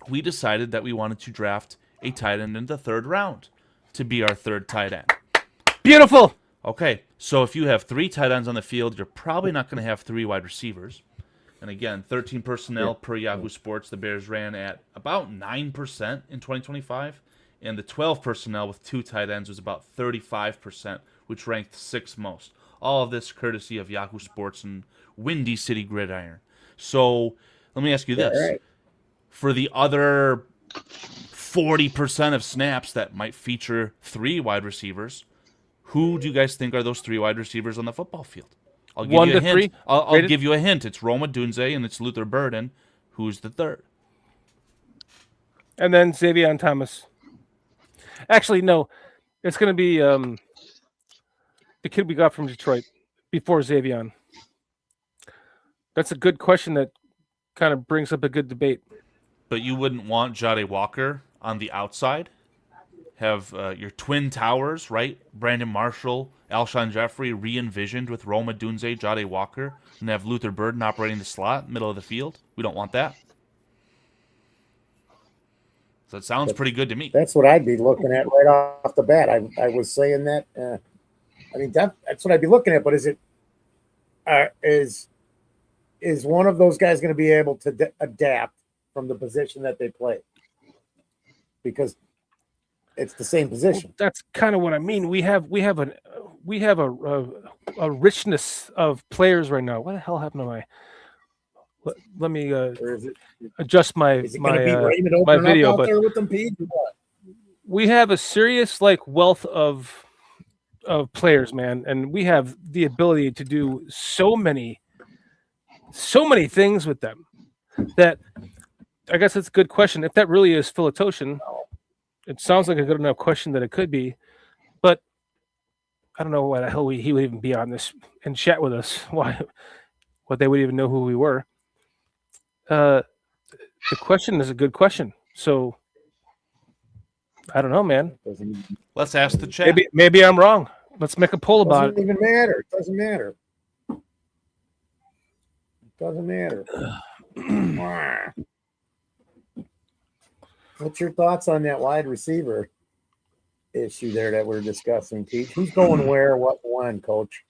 D: we decided that we wanted to draft a tight end in the 3rd round to be our 3rd tight end.
A: Beautiful.
D: Okay, so if you have 3 tight ends on the field, you're probably not going to have 3 wide receivers. And again, 13 personnel per Yahoo Sports, the Bears ran at about 9% in 2025. And the 12 personnel with 2 tight ends was about 35%, which ranked 6th most. All of this courtesy of Yahoo Sports and Windy City Gridiron. So let me ask you this.
C: Right.
D: For the other 40% of snaps that might feature 3 wide receivers, who do you guys think are those 3 wide receivers on the football field? I'll give
A: 1
D: you a
A: to
D: hint.
A: 3?
D: I'll give you a hint. It's Roma Dunze and it's Luther Burden. Who's the 3rd?
A: And then Xavier Thomas. Actually, no. It's going to be the kid we got from Detroit before Xavier. That's a good question that kind of brings up a good debate.
D: But you wouldn't want Jade Walker on the outside? Have your twin towers, right? Brandon Marshall, Alshon Jeffrey re-envisioned with Roma Dunze, Jade Walker, and have Luther Burden operating the slot, middle of the field? We don't want that. So it sounds pretty good to me.
C: That's what I'd be looking at right off the bat. I was saying that. That's what I'd be looking at. But is it is one of those guys going to be able to adapt from the position that they play? Because it's the same position.
A: That's kind of what I mean. We have a richness of players right now. What the hell happened to let me
C: Or is it?
A: adjust my
C: Is it going to be
A: my
C: Raymond
A: my
C: opening
A: video,
C: up out
A: but
C: there with them, Pete? Or what?
A: we have a serious like wealth of players, man, and we have the ability to do so many things with them that I guess it's a good question. If that really is Philatoshin, it sounds like a good enough question that it could be, but I don't know why the hell he would even be on this and chat with us. Why? What they would even know who we were. The question is a good question. So I don't know, man.
D: Let's ask the chat.
A: Maybe I'm wrong. Let's make a poll about
C: Doesn't even matter. It doesn't matter. It doesn't matter. What's your thoughts on that wide receiver issue there that we're discussing, Pete? Who's going where, what, when, Coach?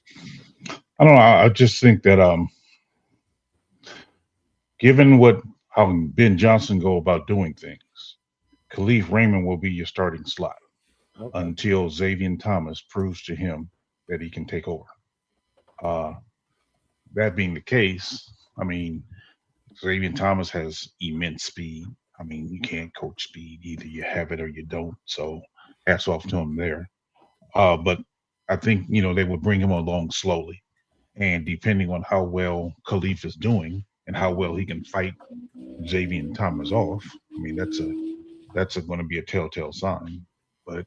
B: I don't know. I just think that given how Ben Johnson go about doing things, Khalif Raymond will be your starting slot until Xavier Thomas proves to him that he can take over. That being the case, I mean, Xavier Thomas has immense speed. I mean, you can't coach speed. Either you have it or you don't. So hats off to him there. But I think, they would bring him along slowly. And depending on how well Khalif is doing and how well he can fight Xavier Thomas off, I mean, that's going to be a telltale sign. But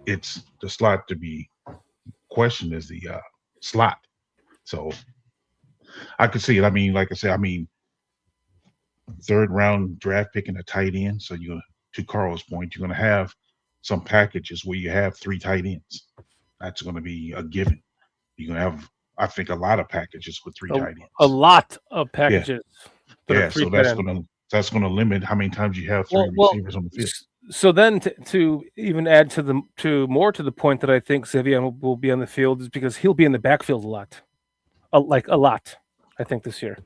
B: it's the slot to be questioned is the slot. So I could see it. I mean, like I said, third round draft pick and a tight end. So to Carl's point, you're going to have some packages where you have 3 tight ends. That's going to be a given. You're going to have, I think, a lot of packages with 3 tight ends.
A: A lot of packages.
B: Yeah, so that's going to limit how many times you have 3 receivers on the field.
A: So then, to even add to the point that I think Xavier will be on the field is because he'll be in the backfield a lot, a lot. I think this year,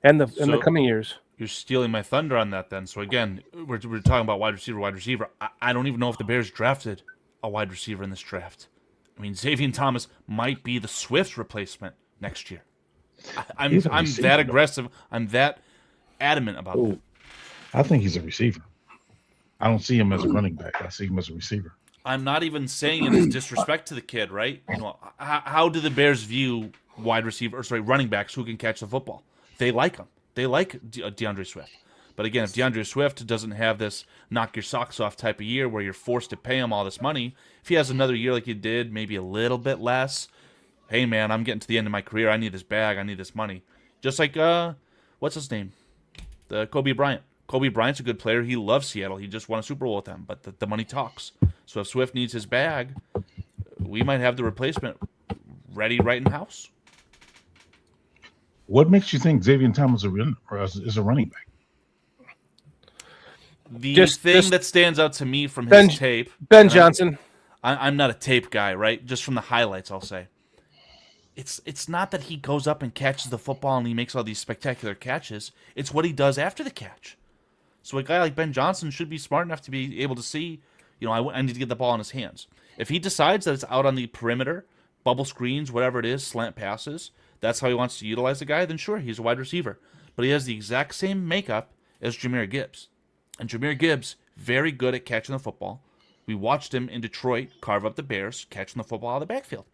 A: and in the coming years.
D: You're stealing my thunder on that then. So again, we're talking about wide receiver. I don't even know if the Bears drafted a wide receiver in this draft. I mean, Xavier Thomas might be the Swift replacement next year. I'm that aggressive. I'm that adamant about that.
B: I think he's a receiver. I don't see him as a running back. I see him as a receiver.
D: I'm not even saying it as disrespect to the kid, right? How do the Bears view running backs who can catch the football? They like him. They like DeAndre Swift. But again, if DeAndre Swift doesn't have this knock your socks off type of year where you're forced to pay him all this money, if he has another year like he did, maybe a little bit less, hey, man, I'm getting to the end of my career. I need this bag. I need this money. Just like, what's his name? Kobe Bryant. Kobe Bryant's a good player. He loves Seattle. He just won a Super Bowl with them. But the money talks. So if Swift needs his bag, we might have the replacement ready right in house.
B: What makes you think Xavier Thomas is a running back?
D: The thing that stands out to me from his tape...
A: Ben Johnson.
D: I'm not a tape guy, right? Just from the highlights, I'll say. It's not that he goes up and catches the football and he makes all these spectacular catches. It's what he does after the catch. So a guy like Ben Johnson should be smart enough to be able to see, I need to get the ball in his hands. If he decides that it's out on the perimeter, bubble screens, whatever it is, slant passes, that's how he wants to utilize the guy, then sure, he's a wide receiver. But he has the exact same makeup as Jahmyr Gibbs. And Jahmyr Gibbs, very good at catching the football. We watched him in Detroit carve up the Bears, catching the football out of the backfield.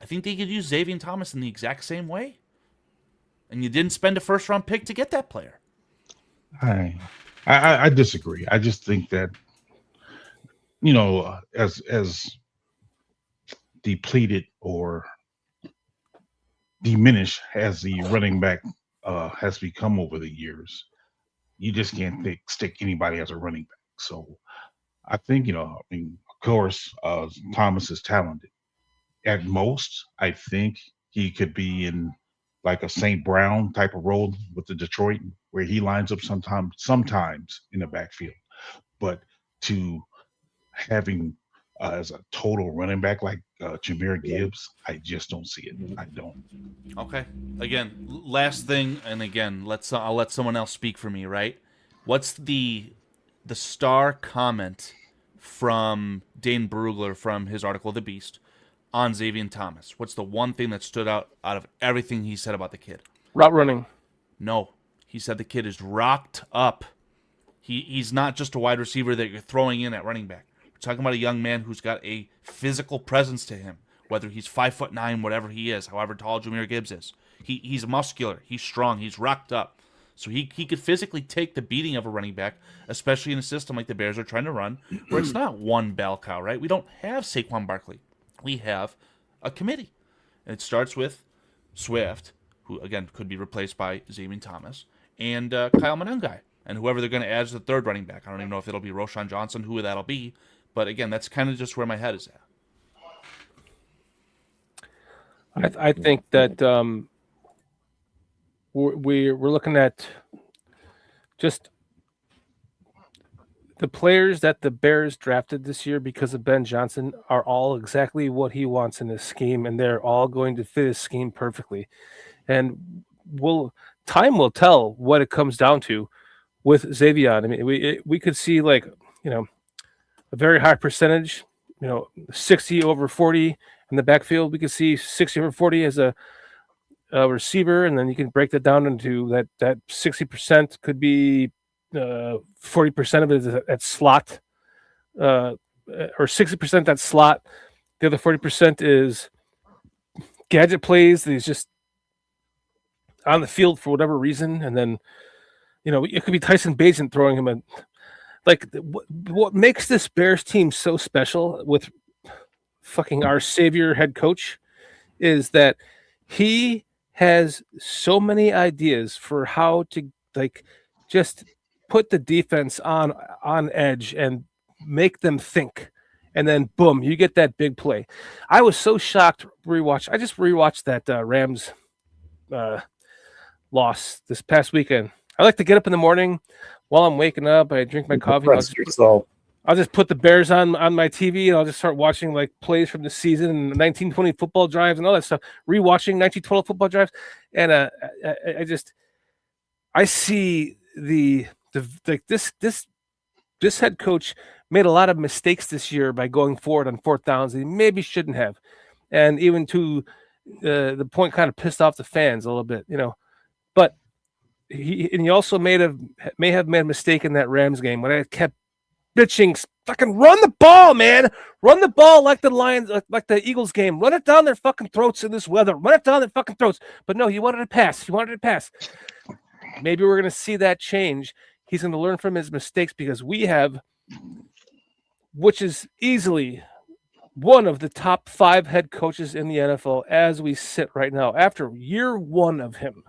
D: I think they could use Xavier Thomas in the exact same way. And you didn't spend a first-round pick to get that player.
B: I disagree. I just think that, as depleted or diminished as the running back has become over the years, you just can't stick anybody as a running back. So I think, of course, Thomas is talented. At most, I think he could be in like a St. Brown type of role with the Detroit, where he lines up sometimes in the backfield. But to having as a total running back like Jahmyr Gibbs, I just don't see it. I don't.
D: Okay. Again, last thing, and again, I'll let someone else speak for me, right? What's the star comment from Dane Brugler from his article, The Beast, on Xavier Thomas? What's the one thing that stood out of everything he said about the kid?
A: Route running.
D: No. He said the kid is rocked up. He's not just a wide receiver that you're throwing in at running back. We're talking about a young man who's got a physical presence to him, whether he's 5'9", whatever he is, however tall Jahmyr Gibbs is. He's muscular, he's strong, he's rocked up. So he could physically take the beating of a running back, especially in a system like the Bears are trying to run, where it's not one bell cow, right? We don't have Saquon Barkley. We have a committee. And it starts with Swift, who, again, could be replaced by Zamian Thomas, and Kyle Monangai, and whoever they're going to add as the third running back. I don't even know if it'll be Roshan Johnson, who that'll be. But, again, that's kind of just where my head is at.
A: I think that we're looking at just the players that the Bears drafted this year because of Ben Johnson are all exactly what he wants in his scheme, and they're all going to fit his scheme perfectly. And time will tell what it comes down to with Xavier. I mean, we could see, like, a very high percentage, 60 over 40 in the backfield. We could see 60 over 40 as a receiver, and then you can break that down into that 60% could be 40% of it is at slot, or 60% that slot. The other 40% is gadget plays that he's just on the field for whatever reason, and then it could be Tyson Bagent throwing him in. Like, what makes this Bears team so special with fucking our savior head coach is that he has so many ideas for how to, like, just put the defense on edge and make them think, and then boom, you get that big play. I was so shocked. I just rewatched that Rams loss this past weekend. I like to get up in the morning while I'm waking up. I drink my coffee. I'll just put the Bears on my TV, and I'll just start watching, like, plays from the season and 1920 football drives and all that stuff. Rewatching 1912 football drives, and I see this head coach made a lot of mistakes this year by going forward on fourth downs that he maybe shouldn't have, and even to the point kind of pissed off the fans a little bit, But he also may have made a mistake in that Rams game when I kept bitching, fucking run the ball, man. Run the ball like the Lions, like the Eagles game. Run it down their fucking throats in this weather. Run it down their fucking throats. But no, he wanted to pass. Maybe we're going to see that change. He's going to learn from his mistakes because we have, which is easily one of the top 5 head coaches in the NFL as we sit right now after year 1 of him.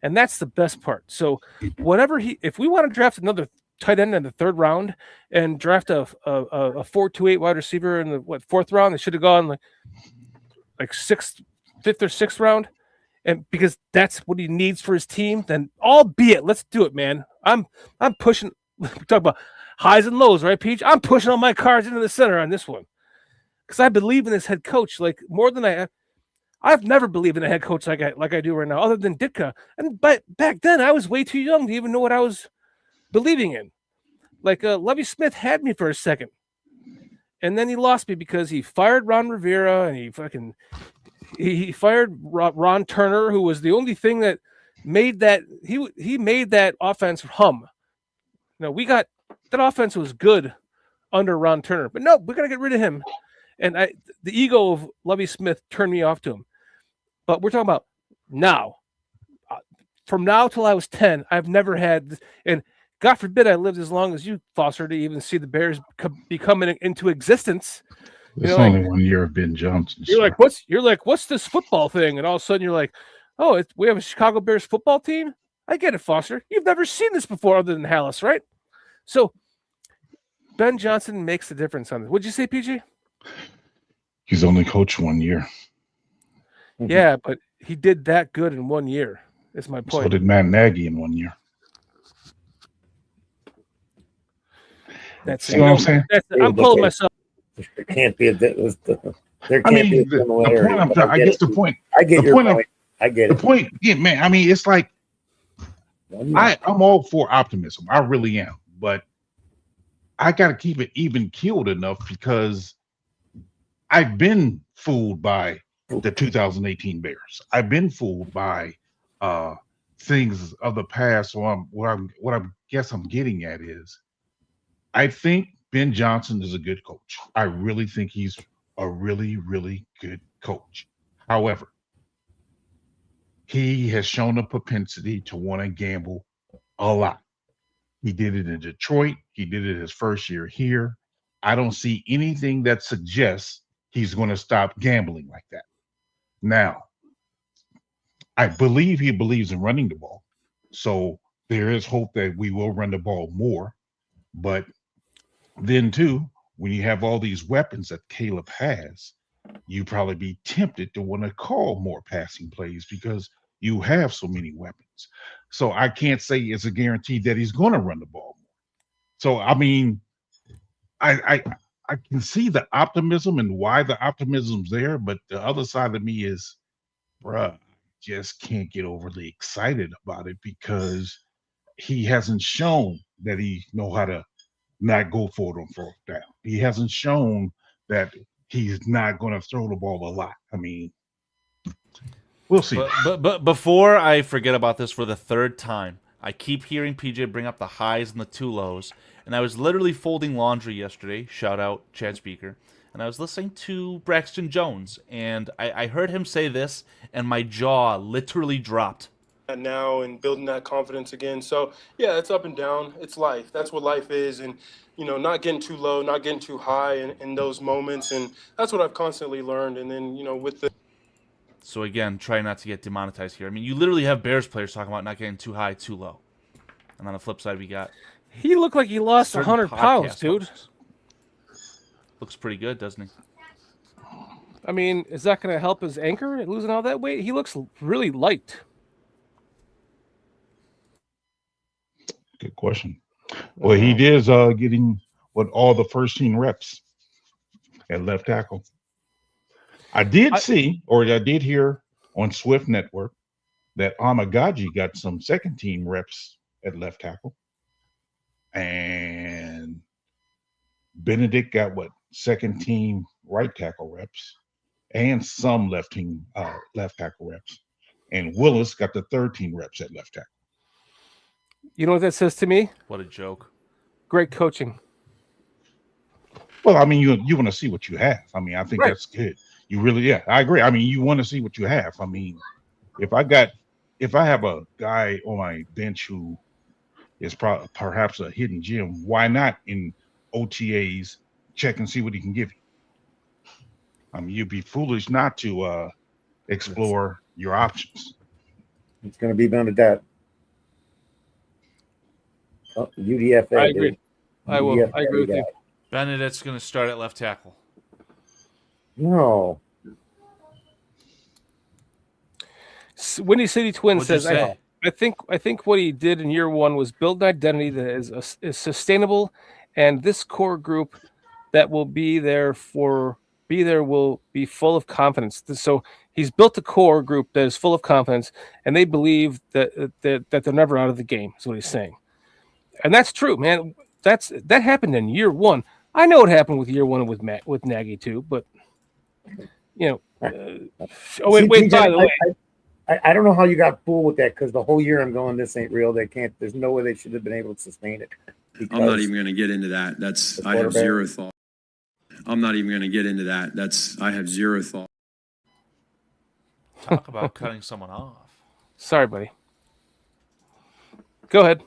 A: And that's the best part. So if we want to draft another tight end in the 3rd round and draft a 4-2-8 wide receiver in the 4th round, they should have gone like 5th or 6th round. And because that's what he needs for his team, then albeit, let's do it, man. I'm pushing. We talk about highs and lows, right, Peach? I'm pushing all my cards into the center on this one because I believe in this head coach like more than I've never believed in a head coach like I do right now, other than Ditka. And back then, I was way too young to even know what I was believing in. Like Lovie Smith had me for a second, and then he lost me because he fired Ron Rivera and he fired Ron Turner, who was the only thing that made that he made that offense hum. We got that offense was good under Ron Turner, but no, we got to get rid of him. And the ego of Lovie Smith turned me off to him. But we're talking about now. From now till I was 10, I've never had, and God forbid I lived as long as you, Foster, to even see the Bears become into existence.
B: It's only 1 year of Ben Johnson.
A: You're like, what's this football thing? And all of a sudden you're like, oh, we have a Chicago Bears football team? I get it, Foster. You've never seen this before other than Hallis, right? So Ben Johnson makes the difference on this. What'd you say, PG?
B: He's only coached 1 year.
A: Yeah, but he did that good in 1 year. That's my point.
B: So did Matt Nagy in 1 year.
A: That's
B: you know what I'm saying?
A: I'm pulling myself.
C: There can't be
B: the point. I guess the point.
C: I get your point. I get it.
B: The point, yeah, man. I mean, it's like I'm all for optimism. I really am, but I got to keep it even keeled enough because I've been fooled by the 2018 Bears. I've been fooled by things of the past. So what I guess I'm getting at is, I think Ben Johnson is a good coach. I really think he's a really, really good coach. However, he has shown a propensity to want to gamble a lot. He did it in Detroit. He did it his first year here. I don't see anything that suggests he's going to stop gambling like that. Now, I believe he believes in running the ball. So there is hope that we will run the ball more. But then, too, when you have all these weapons that Caleb has, you probably be tempted to want to call more passing plays because you have so many weapons. So I can't say it's a guarantee that he's going to run the ball more. So I mean, I can see the optimism and why the optimism's there, but the other side of me is, bruh, just can't get overly excited about it because he hasn't shown that he know how to not go for it on fourth down. He hasn't shown that he's not going to throw the ball a lot. I mean, we'll see.
D: But before I forget about this for the third time, I keep hearing PJ bring up the highs and the two lows, and I was literally folding laundry yesterday. Shout out Chad Speaker. And I was listening to Braxton Jones, and I heard him say this, and my jaw literally dropped.
H: Now and building that confidence again. So yeah, it's up and down. It's life. That's what life is. And not getting too low, not getting too high in those moments. And that's what I've constantly learned. And then with the
D: So again, try not to get demonetized here. I mean, you literally have Bears players talking about not getting too high, too low. And on the flip side, we got
A: He looked like he lost 100 pounds, dude.
D: Hosts. Looks pretty good, doesn't he?
A: I mean, is that going to help his anchor losing all that weight? He looks really light.
B: Good question. Well, he is getting all the first team reps at left tackle. I did hear on Swift Network that Amagaji got some second team reps at left tackle. And Benedict got second team right tackle reps and some left tackle reps. And Willis got the third team reps at left tackle.
A: You know what that says to me?
D: What a joke.
A: Great coaching.
B: Well, I mean, you want to see what you have. I mean, I think that's good. You really, I agree. I mean, you want to see what you have. I mean, if I have a guy on my bench who is perhaps a hidden gem, why not in OTAs check and see what he can give you? I mean, you'd be foolish not to explore your options.
C: It's going to be Benedette. Oh, UDFA.
A: I agree.
C: Dude.
A: I will. I agree with you.
D: Benedet's going to start at left tackle.
C: No.
A: Windy City Twin
D: What'd you
A: says,
D: say?
A: I think what he did in year one was build an identity that is sustainable, and this core group that will be there will be full of confidence. So he's built a core group that is full of confidence, and they believe that they're never out of the game. Is what he's saying, and that's true, man. That happened in year one. I know it happened with year one with Nagy too, but wait. By the way.
C: I don't know how you got fooled with that because the whole year I'm going, this ain't real. They can't. There's no way they should have been able to sustain it.
I: I'm not even going to get into that. I have zero thought. I'm not even going to get into that. I have zero thought.
D: Talk about cutting someone off.
A: Sorry, buddy. Go ahead.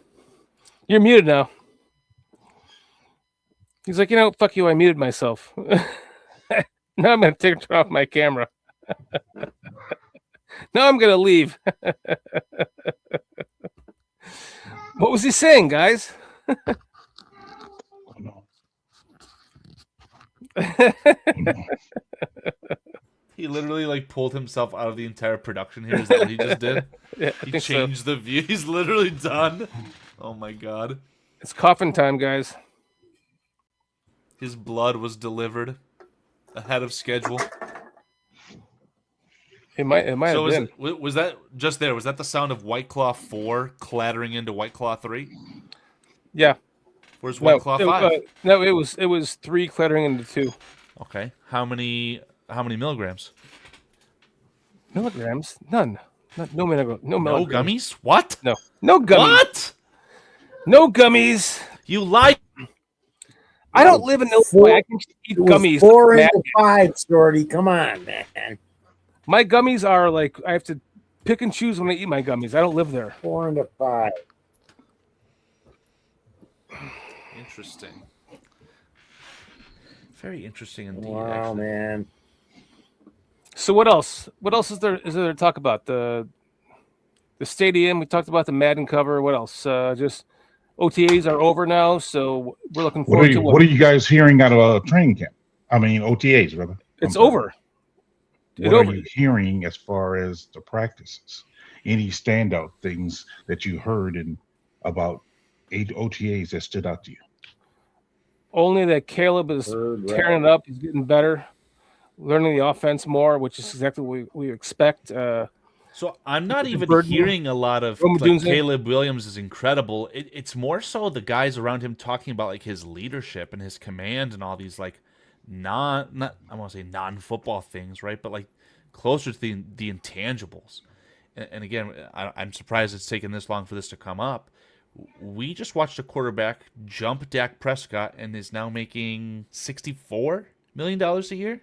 A: You're muted now. He's like, fuck you. I muted myself. Now I'm going to turn off my camera. Now I'm going to leave. What was he saying, guys?
D: He literally pulled himself out of the entire production here. Is that what he just did?
A: Yeah,
D: he changed the view. He's literally done. Oh my god.
A: It's coffin time, guys.
D: His blood was delivered ahead of schedule.
A: It might have been.
D: Was that just there? Was that the sound of White Claw 4 clattering into White Claw 3?
A: Yeah.
D: Where's White Claw 5?
A: No, it was 3 clattering into 2.
D: Okay. How many milligrams?
A: Milligrams? None. No Melagrow. No
D: No
A: Melagrow.
D: gummies? What?
A: No. No gummies.
D: What?
A: No gummies.
D: You lie.
A: I don't live in Illinois. I can eat
C: It was
A: gummies.
C: 4 into 5, Shorty. Come on, man.
A: My gummies are like I have to pick and choose when I eat my gummies. I don't live there.
C: 4 into 5.
D: Interesting. Very interesting indeed.
C: Wow,
D: actually.
C: man.
A: So what else? What else is there to talk about? The stadium. We talked about the Madden cover. What else? Just OTAs are over now, so we're looking forward to
B: what are you guys hearing out of training camp? I mean, OTAs, brother.
A: It's over.
B: What are you hearing as far as the practices? Any standout things that you heard about 8 OTAs that stood out to you?
A: Only that Caleb is tearing it up. He's getting better, learning the offense more, which is exactly what we expect.
D: So I'm not even
A: Burden.
D: hearing a lot of like, Caleb Williams is incredible. It's more so the guys around him talking about like his leadership and his command and all these like not I want to say non-football things, right? But like closer to the intangibles. And again, I'm surprised it's taken this long for this to come up. We just watched a quarterback jump Dak Prescott and is now making $64 million a year.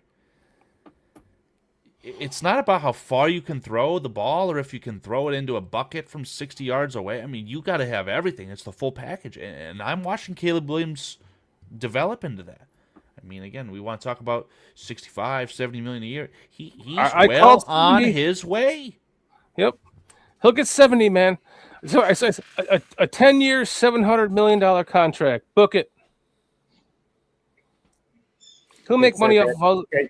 D: It's not about how far you can throw the ball or if you can throw it into a bucket from 60 yards away. I mean, you got to have everything. It's the full package. And I'm watching Caleb Williams develop into that. I mean, again, we want to talk about 65, 70 million a year. He's well on his way.
A: Yep. He'll get 70, man. So I said a 10-year, $700 million contract. Book it. He'll make money off of all.
C: I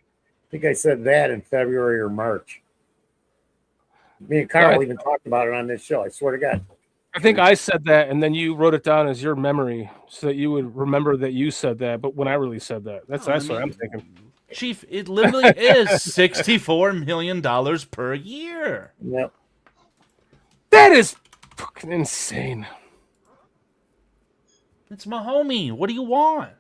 C: think I said that in February or March. Me and Carl even talked about it on this show. I swear to God.
A: I think I said that, and then you wrote it down as your memory so that you would remember that you said that. But when I really said that, that's what I'm thinking.
D: Chief, it literally is $64 million per year.
C: Yep.
A: That is fucking insane.
D: It's my homie. What do you want?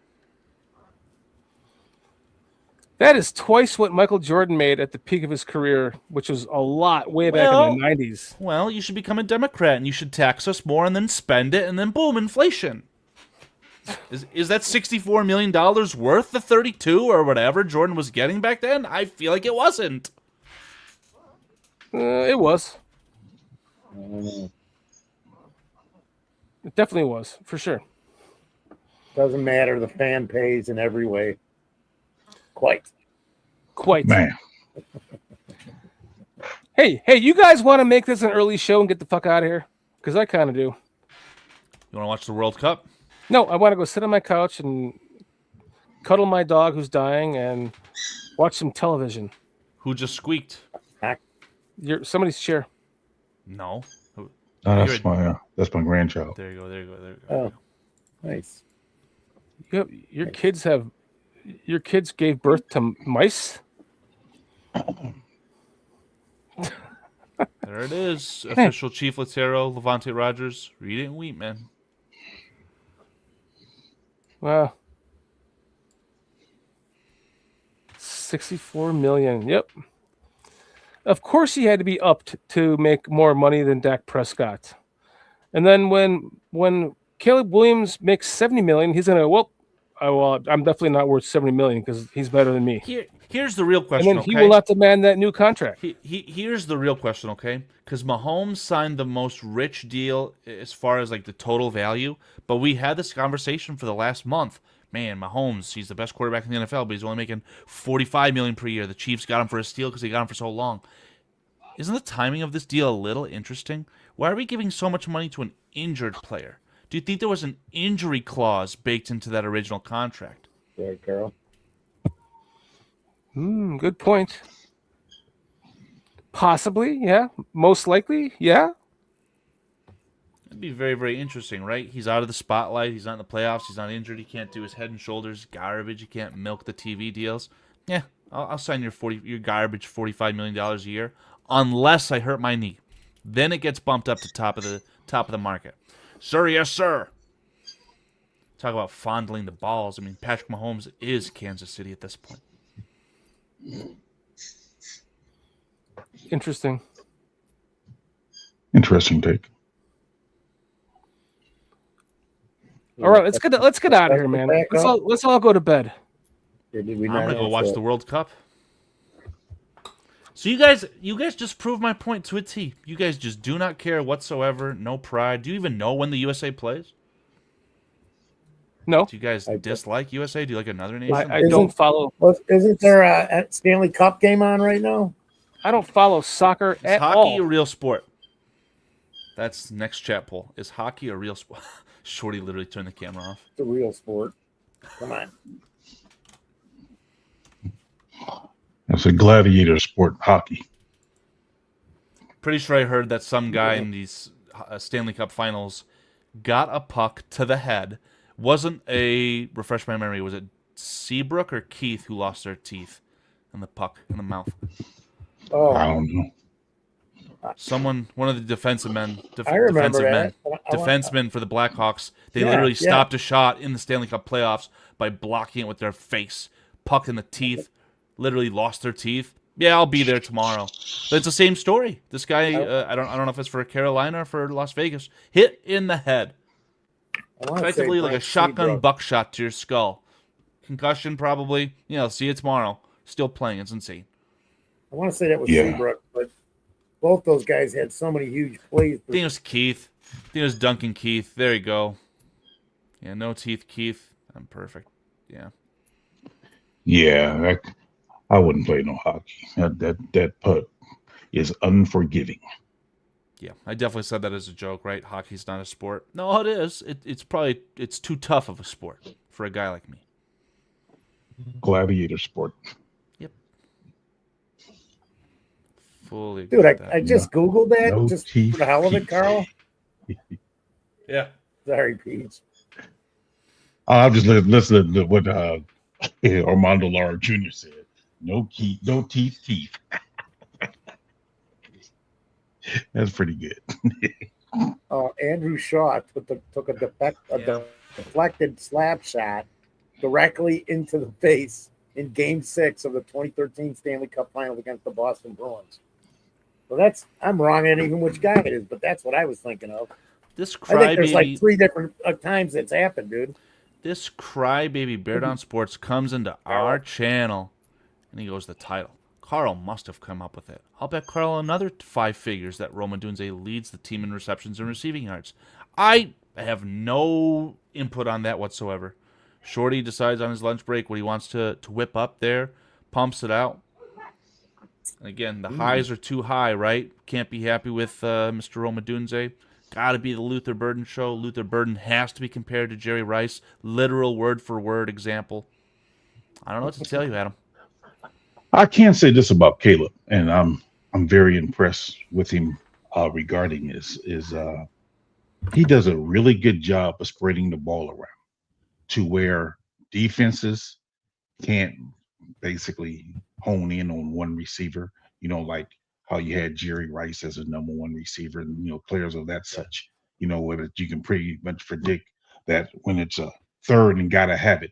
A: That is twice what Michael Jordan made at the peak of his career, which was a lot way back in the 90s.
D: Well, you should become a Democrat and you should tax us more and then spend it and then boom, inflation. Is that $64 million worth the 32 or whatever Jordan was getting back then? I feel like it wasn't.
A: It was. It definitely was, for sure.
C: Doesn't matter. The fan pays in every way. Quite.
B: Man.
A: Hey, you guys want to make this an early show and get the fuck out of here? Because I kind of do.
D: You want to watch the World Cup?
A: No, I want to go sit on my couch and cuddle my dog who's dying and watch some television.
D: Who just squeaked?
A: Somebody's chair.
D: No.
B: That's my grandchild.
D: There you go.
C: Oh, nice.
A: Your kids gave birth to mice?
D: There it is. Official Chief Latero, Levante Rogers. Read it and weep, man.
A: Wow. 64 million. Yep. Of course he had to be upped to make more money than Dak Prescott. And then when Caleb Williams makes 70 million, he's going to, I'm definitely not worth 70 million because he's better than me.
D: Here's the real question,
A: and then he will not demand that new contract.
D: Here's the real question, okay? Because Mahomes signed the most rich deal as far as like the total value, but we had this conversation for the last month. Man, Mahomes, he's the best quarterback in the NFL, but he's only making $45 million per year. The Chiefs got him for a steal because they got him for so long. Isn't the timing of this deal a little interesting? Why are we giving so much money to an injured player? Do you think there was an injury clause baked into that original contract?
C: Yeah, Carol.
A: Good point. Possibly, yeah. Most likely, yeah.
D: It'd be very, very interesting, right? He's out of the spotlight. He's not in the playoffs. He's not injured. He can't do his head and shoulders garbage. He can't milk the TV deals. Yeah, I'll sign your garbage $45 million a year, unless I hurt my knee. Then it gets bumped up to top of the market. Sir, yes, sir. Talk about fondling the balls. I mean, Patrick Mahomes is Kansas City at this point.
A: Interesting.
B: Interesting take.
A: All right, let's get out of here, man.
C: Back up.
A: Let's all go to bed.
C: Or did we
D: I'm
C: not
D: gonna go
C: answer
D: watch
C: it?
D: the World Cup. So you guys just proved my point to a T. You guys just do not care whatsoever. No pride. Do you even know when the USA plays?
A: No,
D: Do you guys dislike USA? Do you like another nation?
A: I don't follow.
C: Isn't there a Stanley Cup game on right now?
A: I don't follow soccer
D: Is
A: at
D: hockey
A: all.
D: a real sport? That's next chat poll. Is hockey a real sport? Shorty literally turned the camera off.
C: It's a real sport. Come on.
B: It's a gladiator sport, hockey.
D: Pretty sure I heard that some guy in these Stanley Cup finals got a puck to the head. Wasn't refresh my memory, was it Seabrook or Keith who lost their teeth and the puck in the mouth?
C: Oh,
B: I don't know.
D: One of the defensive men,
C: I remember that.
D: defensemen for the Blackhawks, they
C: Yeah,
D: literally
C: yeah.
D: stopped a shot in the Stanley Cup playoffs by blocking it with their face. Puck in the teeth, literally lost their teeth. Yeah, I'll be there tomorrow. But it's the same story. This guy, I don't know if it's for Carolina or for Las Vegas, hit in the head,
C: I wanna say
D: effectively like a
C: Brent
D: shotgun
C: Seabrook.
D: buckshot to your skull. Concussion, probably. I'll see you tomorrow. Still playing. It's insane.
C: I want to say that was
B: Yeah.
C: Seabrook, but both those guys had so many huge plays.
D: I think it was Keith. I think it was Duncan Keith. There you go. Yeah, no teeth, Keith. I'm perfect. Yeah.
B: Yeah, I wouldn't play no hockey. That putt is unforgiving.
D: Yeah, I definitely said that as a joke, right? Hockey's not a sport. No, it is. It's too tough of a sport for a guy like me.
B: Gladiator sport.
D: Yep. Fully agree
C: Dude,
D: with that.
C: I just Googled that
B: No
C: just
B: teeth,
C: for the hell of it,
B: Keith.
C: Carl.
D: Yeah.
C: Sorry, Pete.
B: I'm just listening to what Armando Lara Jr. said. No teeth. That's pretty good.
C: Andrew Shaw took a deflected slap shot directly into the face in Game 6 of the 2013 Stanley Cup Finals against the Boston Bruins. So I'm wrong on even which guy it is, but that's what I was thinking of.
D: This
C: I think there's like
D: crybaby,
C: 3 different times it's happened, dude.
D: this crybaby Bear Down Sports comes into our channel, and he goes, the title. Carl must have come up with it. I'll bet Carl another 5 figures that Roma Dunze leads the team in receptions and receiving yards. I have no input on that whatsoever. Shorty decides on his lunch break what he wants to whip up there, pumps it out. Again, the highs are too high, right? Can't be happy with Mr. Roma Dunze. Got to be the Luther Burden show. Luther Burden has to be compared to Jerry Rice. Literal word for word example. I don't know what to tell you, Adam.
B: I can say this about Caleb, and I'm very impressed with him regarding is he does a really good job of spreading the ball around to where defenses can't basically hone in on one receiver, like how you had Jerry Rice as a number one receiver and, players of that such, where you can pretty much predict that when it's a third and gotta have it,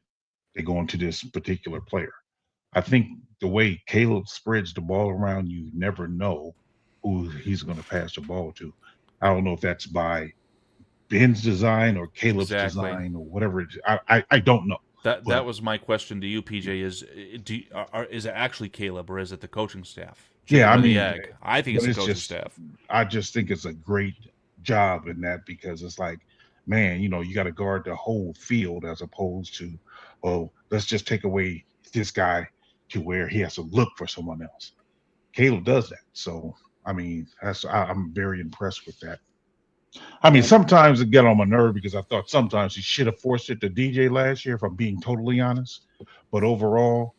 B: they go into this particular player. I think the way Caleb spreads the ball around, you never know who he's going to pass the ball to. I don't know if that's by Ben's design or Caleb's design or whatever it is. I don't know.
D: That was my question to you, PJ. Is it actually Caleb or is it the coaching staff?
B: Yeah, I
D: Chicken or the
B: mean,
D: egg? I think it's the coaching staff.
B: I just think it's a great job in that because it's like, man, you got to guard the whole field as opposed to, oh, let's just take away this guy to where he has to look for someone else. Caleb does that. So, I mean, I'm very impressed with that. I mean, sometimes it got on my nerve because I thought sometimes he should have forced it to DJ last year, if I'm being totally honest. But overall,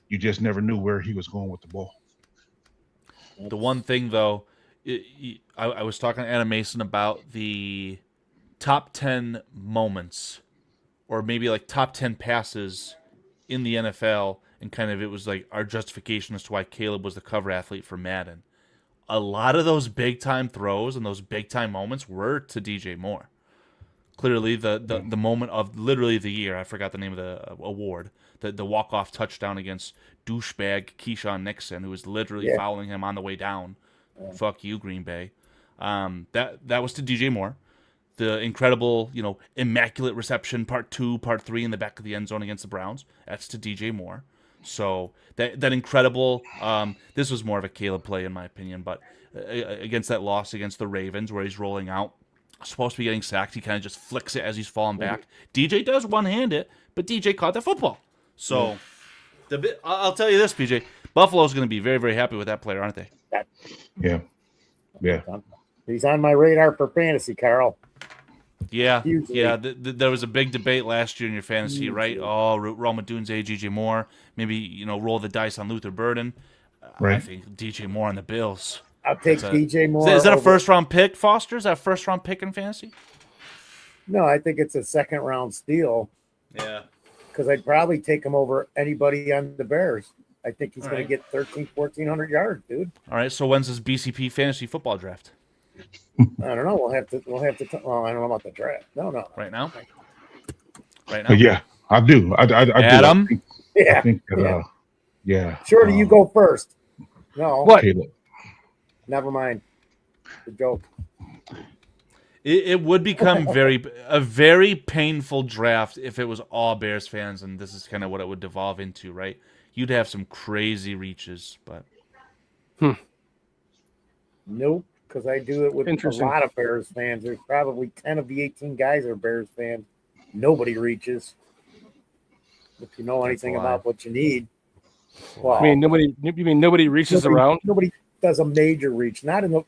B: you just never knew where he was going with the ball.
D: The one thing, though, I was talking to Adam Mason about the top 10 moments or maybe like top 10 passes in the NFL, and kind of it was like our justification as to why Caleb was the cover athlete for Madden. A lot of those big-time throws and those big-time moments were to DJ Moore. Clearly, the moment of literally the year, I forgot the name of the award, the walk-off touchdown against douchebag Keyshawn Nixon, who was literally fouling him on the way down. Fuck you, Green Bay. That was to DJ Moore. The incredible, immaculate reception, part 2, part 3 in the back of the end zone against the Browns. That's to DJ Moore. So that incredible. This was more of a Caleb play in my opinion, but against that loss against the Ravens where he's rolling out, supposed to be getting sacked, he kind of just flicks it as he's falling back. DJ does one-hand it, but DJ caught the football. So I'll tell you this, PJ, Buffalo's going to be very, very happy with that player, aren't they?
B: Yeah.
C: He's on my radar for fantasy, Carl.
D: Yeah,
C: Hugely.
D: yeah. There was a big debate last year in your fantasy, right? Oh, Roma Dunze, DJ Moore. Maybe roll the dice on Luther Burden.
B: Right.
D: I think DJ Moore on the Bills.
C: I'll take DJ Moore.
D: Is that a first-round pick, Foster? Is that a first-round pick in fantasy?
C: No, I think it's a second-round steal.
D: Yeah.
C: Because I'd probably take him over anybody on the Bears. I think he's going to get 1,400 yards, dude.
D: All right. So when's this BCP fantasy football draft?
C: I don't know. We'll have to. Well, I don't know about the draft. No.
D: Right now.
B: Yeah, I do. I
D: Adam.
B: Do.
C: Yeah.
B: I think yeah.
C: Shorty, you go first. No.
A: What?
B: Caleb.
C: Never mind. The joke.
D: It would become a very painful draft if it was all Bears fans, and this is kind of what it would devolve into, right? You'd have some crazy reaches, but
C: Nope, because I do it with a
A: Interesting.
C: lot of Bears fans. There's probably 10 of the 18 guys are Bears fans. Nobody reaches. If you know anything about what you need. Well,
A: I mean, nobody reaches around?
C: Nobody does a major reach. Not in the.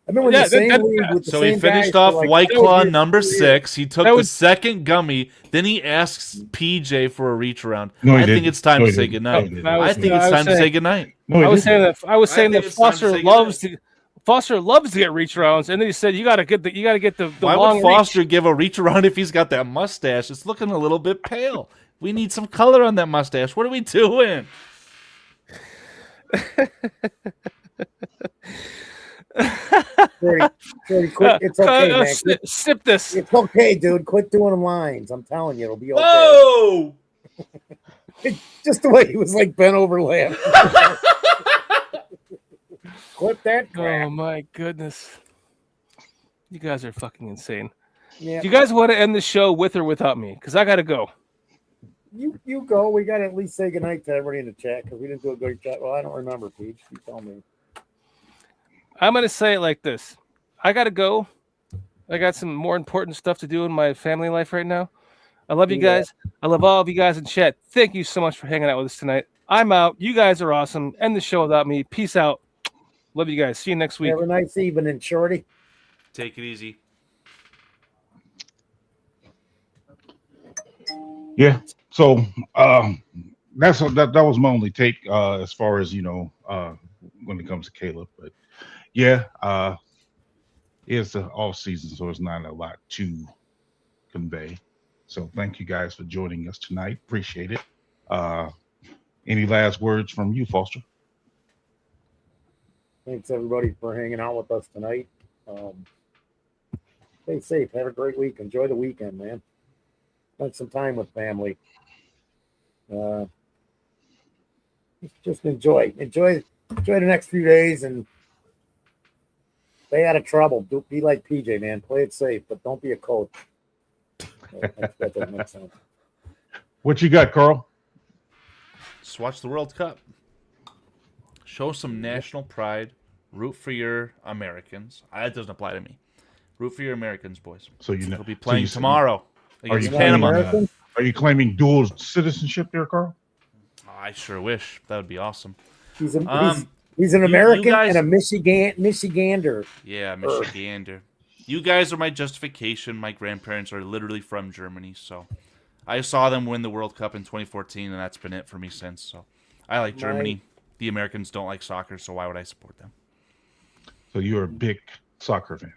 C: I remember
A: Yeah,
C: the same
A: that-
C: league with the
D: so
C: same
D: he finished
C: guys
D: off
C: for like
D: White
C: 2
D: Claw
C: years,
D: number
C: 3 years.
D: 6. He took
A: That
D: the
A: was-
D: second gummy. Then he asks PJ for a reach around.
B: No, he
D: I think
B: didn't.
D: it's time
B: No,
D: to
B: he
D: say
B: didn't.
D: goodnight.
B: No, he
A: I
D: I
A: was-
D: think
A: I
D: it's
A: was
D: time to
A: saying-
D: say goodnight.
B: No,
A: I was
B: he
A: saying
B: didn't.
A: that
D: think it's time to
A: Foster
D: say
A: loves to get reach rounds, and then he said you got to get the
D: Why
A: long
D: would Foster give a reach around if he's got that mustache? It's looking a little bit pale. We need some color on that mustache. What are we doing?
C: Shorty, quit. It's okay, man.
A: Sip this.
C: It's okay, dude. Quit doing them lines. I'm telling you, it'll be okay.
D: Whoa!
C: Just the way he was like bent over laughing. Quit that crap.
A: Oh my goodness, you guys are fucking insane.
C: Yeah.
A: Do you guys want to end the show with or without me? Because I got to go.
C: You go. We got to at least say goodnight to everybody in the chat because we didn't do a great chat. Well, I don't remember, Peach. You tell me.
A: I'm going to say it like this. I got to go. I got some more important stuff to do in my family life right now. I love you guys. I love all of you guys in chat. Thank you so much for hanging out with us tonight. I'm out. You guys are awesome. End the show without me. Peace out. Love you guys. See you next week.
C: Have a nice evening, Shorty.
D: Take it easy.
B: Yeah. So that was my only take as far as when it comes to Caleb. But yeah, it's the off season, so it's not a lot to convey. So thank you guys for joining us tonight. Appreciate it. Any last words from you, Foster?
C: Thanks everybody for hanging out with us tonight. Stay safe. Have a great week. Enjoy the weekend, man. Spend some time with family. Just enjoy the next few days and stay out of trouble. Be like PJ, man. Play it safe, but don't be a coach. That doesn't make sense.
B: What you got, Carl?
D: Just watch the World Cup. Show some national pride. Root for your Americans. That doesn't apply to me. Root for your Americans, boys.
B: So
D: They'll be playing
B: so
D: tomorrow
B: Are
D: against
B: you
D: Panama.
C: American?
B: Are you claiming dual citizenship there, Carl?
D: Oh, I sure wish. That would be awesome.
C: He's an
D: you
C: American
D: guys-
C: and a Michigander.
D: Yeah, Michigander. You guys are my justification. My grandparents are literally from Germany, so I saw them win the World Cup in 2014, and that's been it for me since. So I like Germany. The Americans don't like soccer, so why would I support them?
B: So you're a big soccer fan.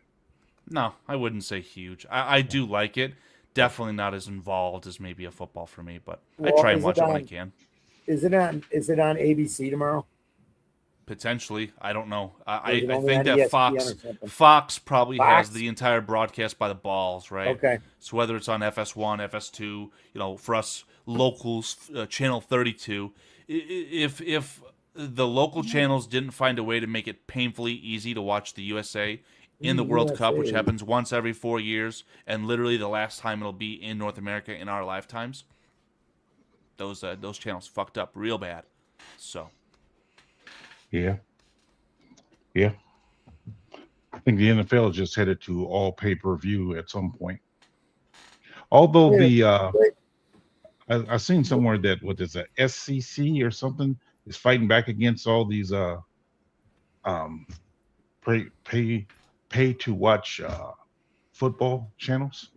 D: No, I wouldn't say huge. I do like it. Definitely not as involved as maybe a football for me, but I try and watch it when I can.
C: Is it on ABC tomorrow?
D: Potentially, I don't know. I
C: Is it only
D: think
C: on
D: that
C: ESPN
D: Fox
C: or something?
D: Fox probably has
C: Fox?
D: the entire broadcast by the balls, right?
C: Okay.
D: So whether it's on FS1, FS2, for us locals, channel 32, if the local channels didn't find a way to make it painfully easy to watch the USA in the World Cup, which
C: USA.
D: happens once every 4 years, and literally the last time it'll be in North America in our lifetimes. Those channels fucked up real bad. So
B: Yeah. I think the NFL just headed to all pay-per-view at some point. Although I seen somewhere that what is a SCC or something is fighting back against all these pay to watch football channels.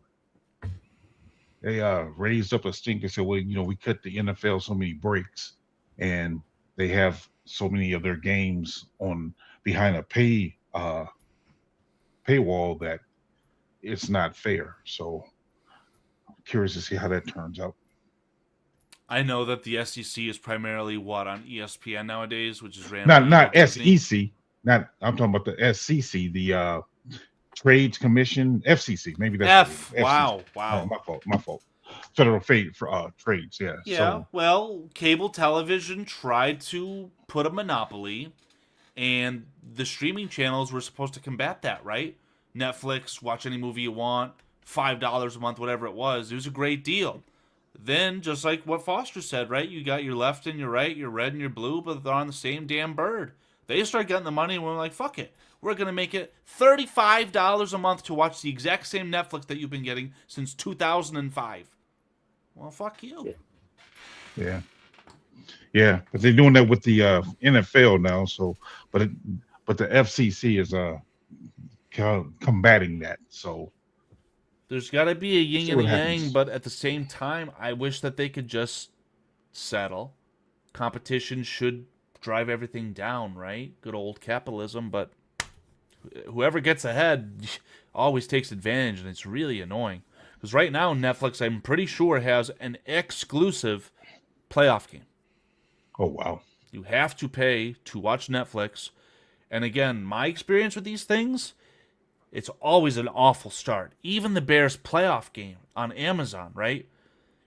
B: They raised up a stink and said, well, we cut the NFL so many breaks, and they have so many of their games on behind a paywall that it's not fair. So I'm curious to see how that turns out.
D: I know that the SEC is primarily on ESPN nowadays, which is ran
B: not
D: Disney.
B: SEC. I'm talking about the SCC, the Trades Commission, FCC. Maybe that's
D: Wow.
B: Oh, my fault. Federal Trades, yeah.
D: Yeah,
B: So,
D: well, cable television tried to put a monopoly, and the streaming channels were supposed to combat that, right? Netflix, watch any movie you want, $5 a month, whatever it was. It was a great deal. Then, just like what Foster said, right? You got your left and your right, your red and your blue, but they're on the same damn bird. They start getting the money, and we're like, fuck it. We're going to make it $35 a month to watch the exact same Netflix that you've been getting since 2005. Well, fuck you.
B: yeah, but they're doing that with the NFL now. So, but the FCC is combating that. So
D: there's got to be a yin
B: see
D: and a
B: what
D: yang,
B: happens.
D: but at the same time, I wish that they could just settle. Competition should drive everything down, right? Good old capitalism, but whoever gets ahead always takes advantage, and it's really annoying. Because right now, Netflix, I'm pretty sure, has an exclusive playoff game.
B: Oh, wow.
D: You have to pay to watch Netflix. And again, my experience with these things, it's always an awful start. Even the Bears playoff game on Amazon, right?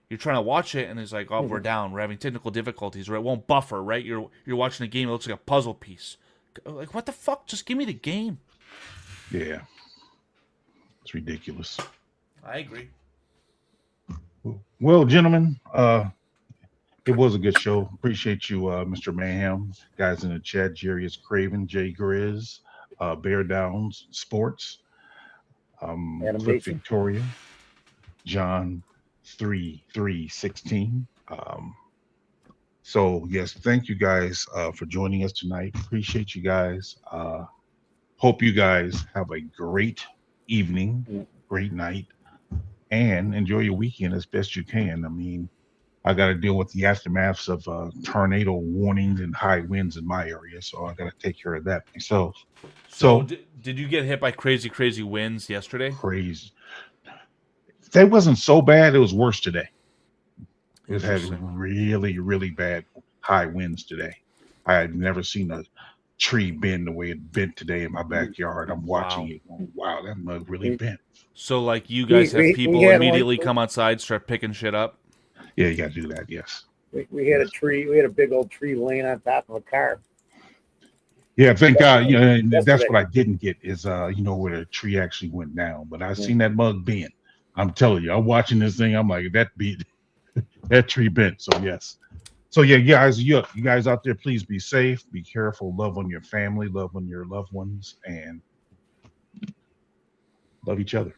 D: You're trying to watch it, and it's like, oh, we're down. We're having technical difficulties, or it won't buffer, right? You're watching a game that looks like a puzzle piece. Like, what the fuck? Just give me the game.
B: Yeah. It's ridiculous.
D: I agree.
B: Well, gentlemen, it was a good show. Appreciate you, Mr. Mayhem, guys in the chat, Jarius Craven, Jay Grizz, Bear Downs Sports, Cliff Victoria, John 3316. So yes, thank you guys for joining us tonight. Appreciate you guys. Hope you guys have a great evening, great night, and enjoy your weekend as best you can. I mean, I got to deal with the aftermaths of tornado warnings and high winds in my area, so I got to take care of that myself.
D: So did you get hit by crazy winds yesterday?
B: Crazy. That wasn't so bad. It was worse today. It had really bad high winds today. I had never seen a tree bend the way it bent today in my backyard. I'm watching it. Oh, wow, that mug really bent.
D: So, like, you guys have people immediately come outside, start picking shit up?
B: Yeah, you got to do that, yes.
C: We had a tree. We had a big old tree laying on top of a car.
B: Yeah, thank God. You know, that's what I didn't get is, where the tree actually went down. But I seen that mug bend. I'm telling you, I'm watching this thing. I'm like, that tree bent. So, yes. So, yeah, guys, you guys out there, please be safe, be careful, love on your family, love on your loved ones, and love each other.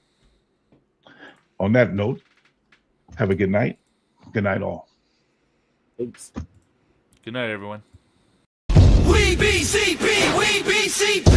B: On that note, have a good night. Good night, all.
C: Thanks.
D: Good night, everyone.
E: We BCP, we BCP.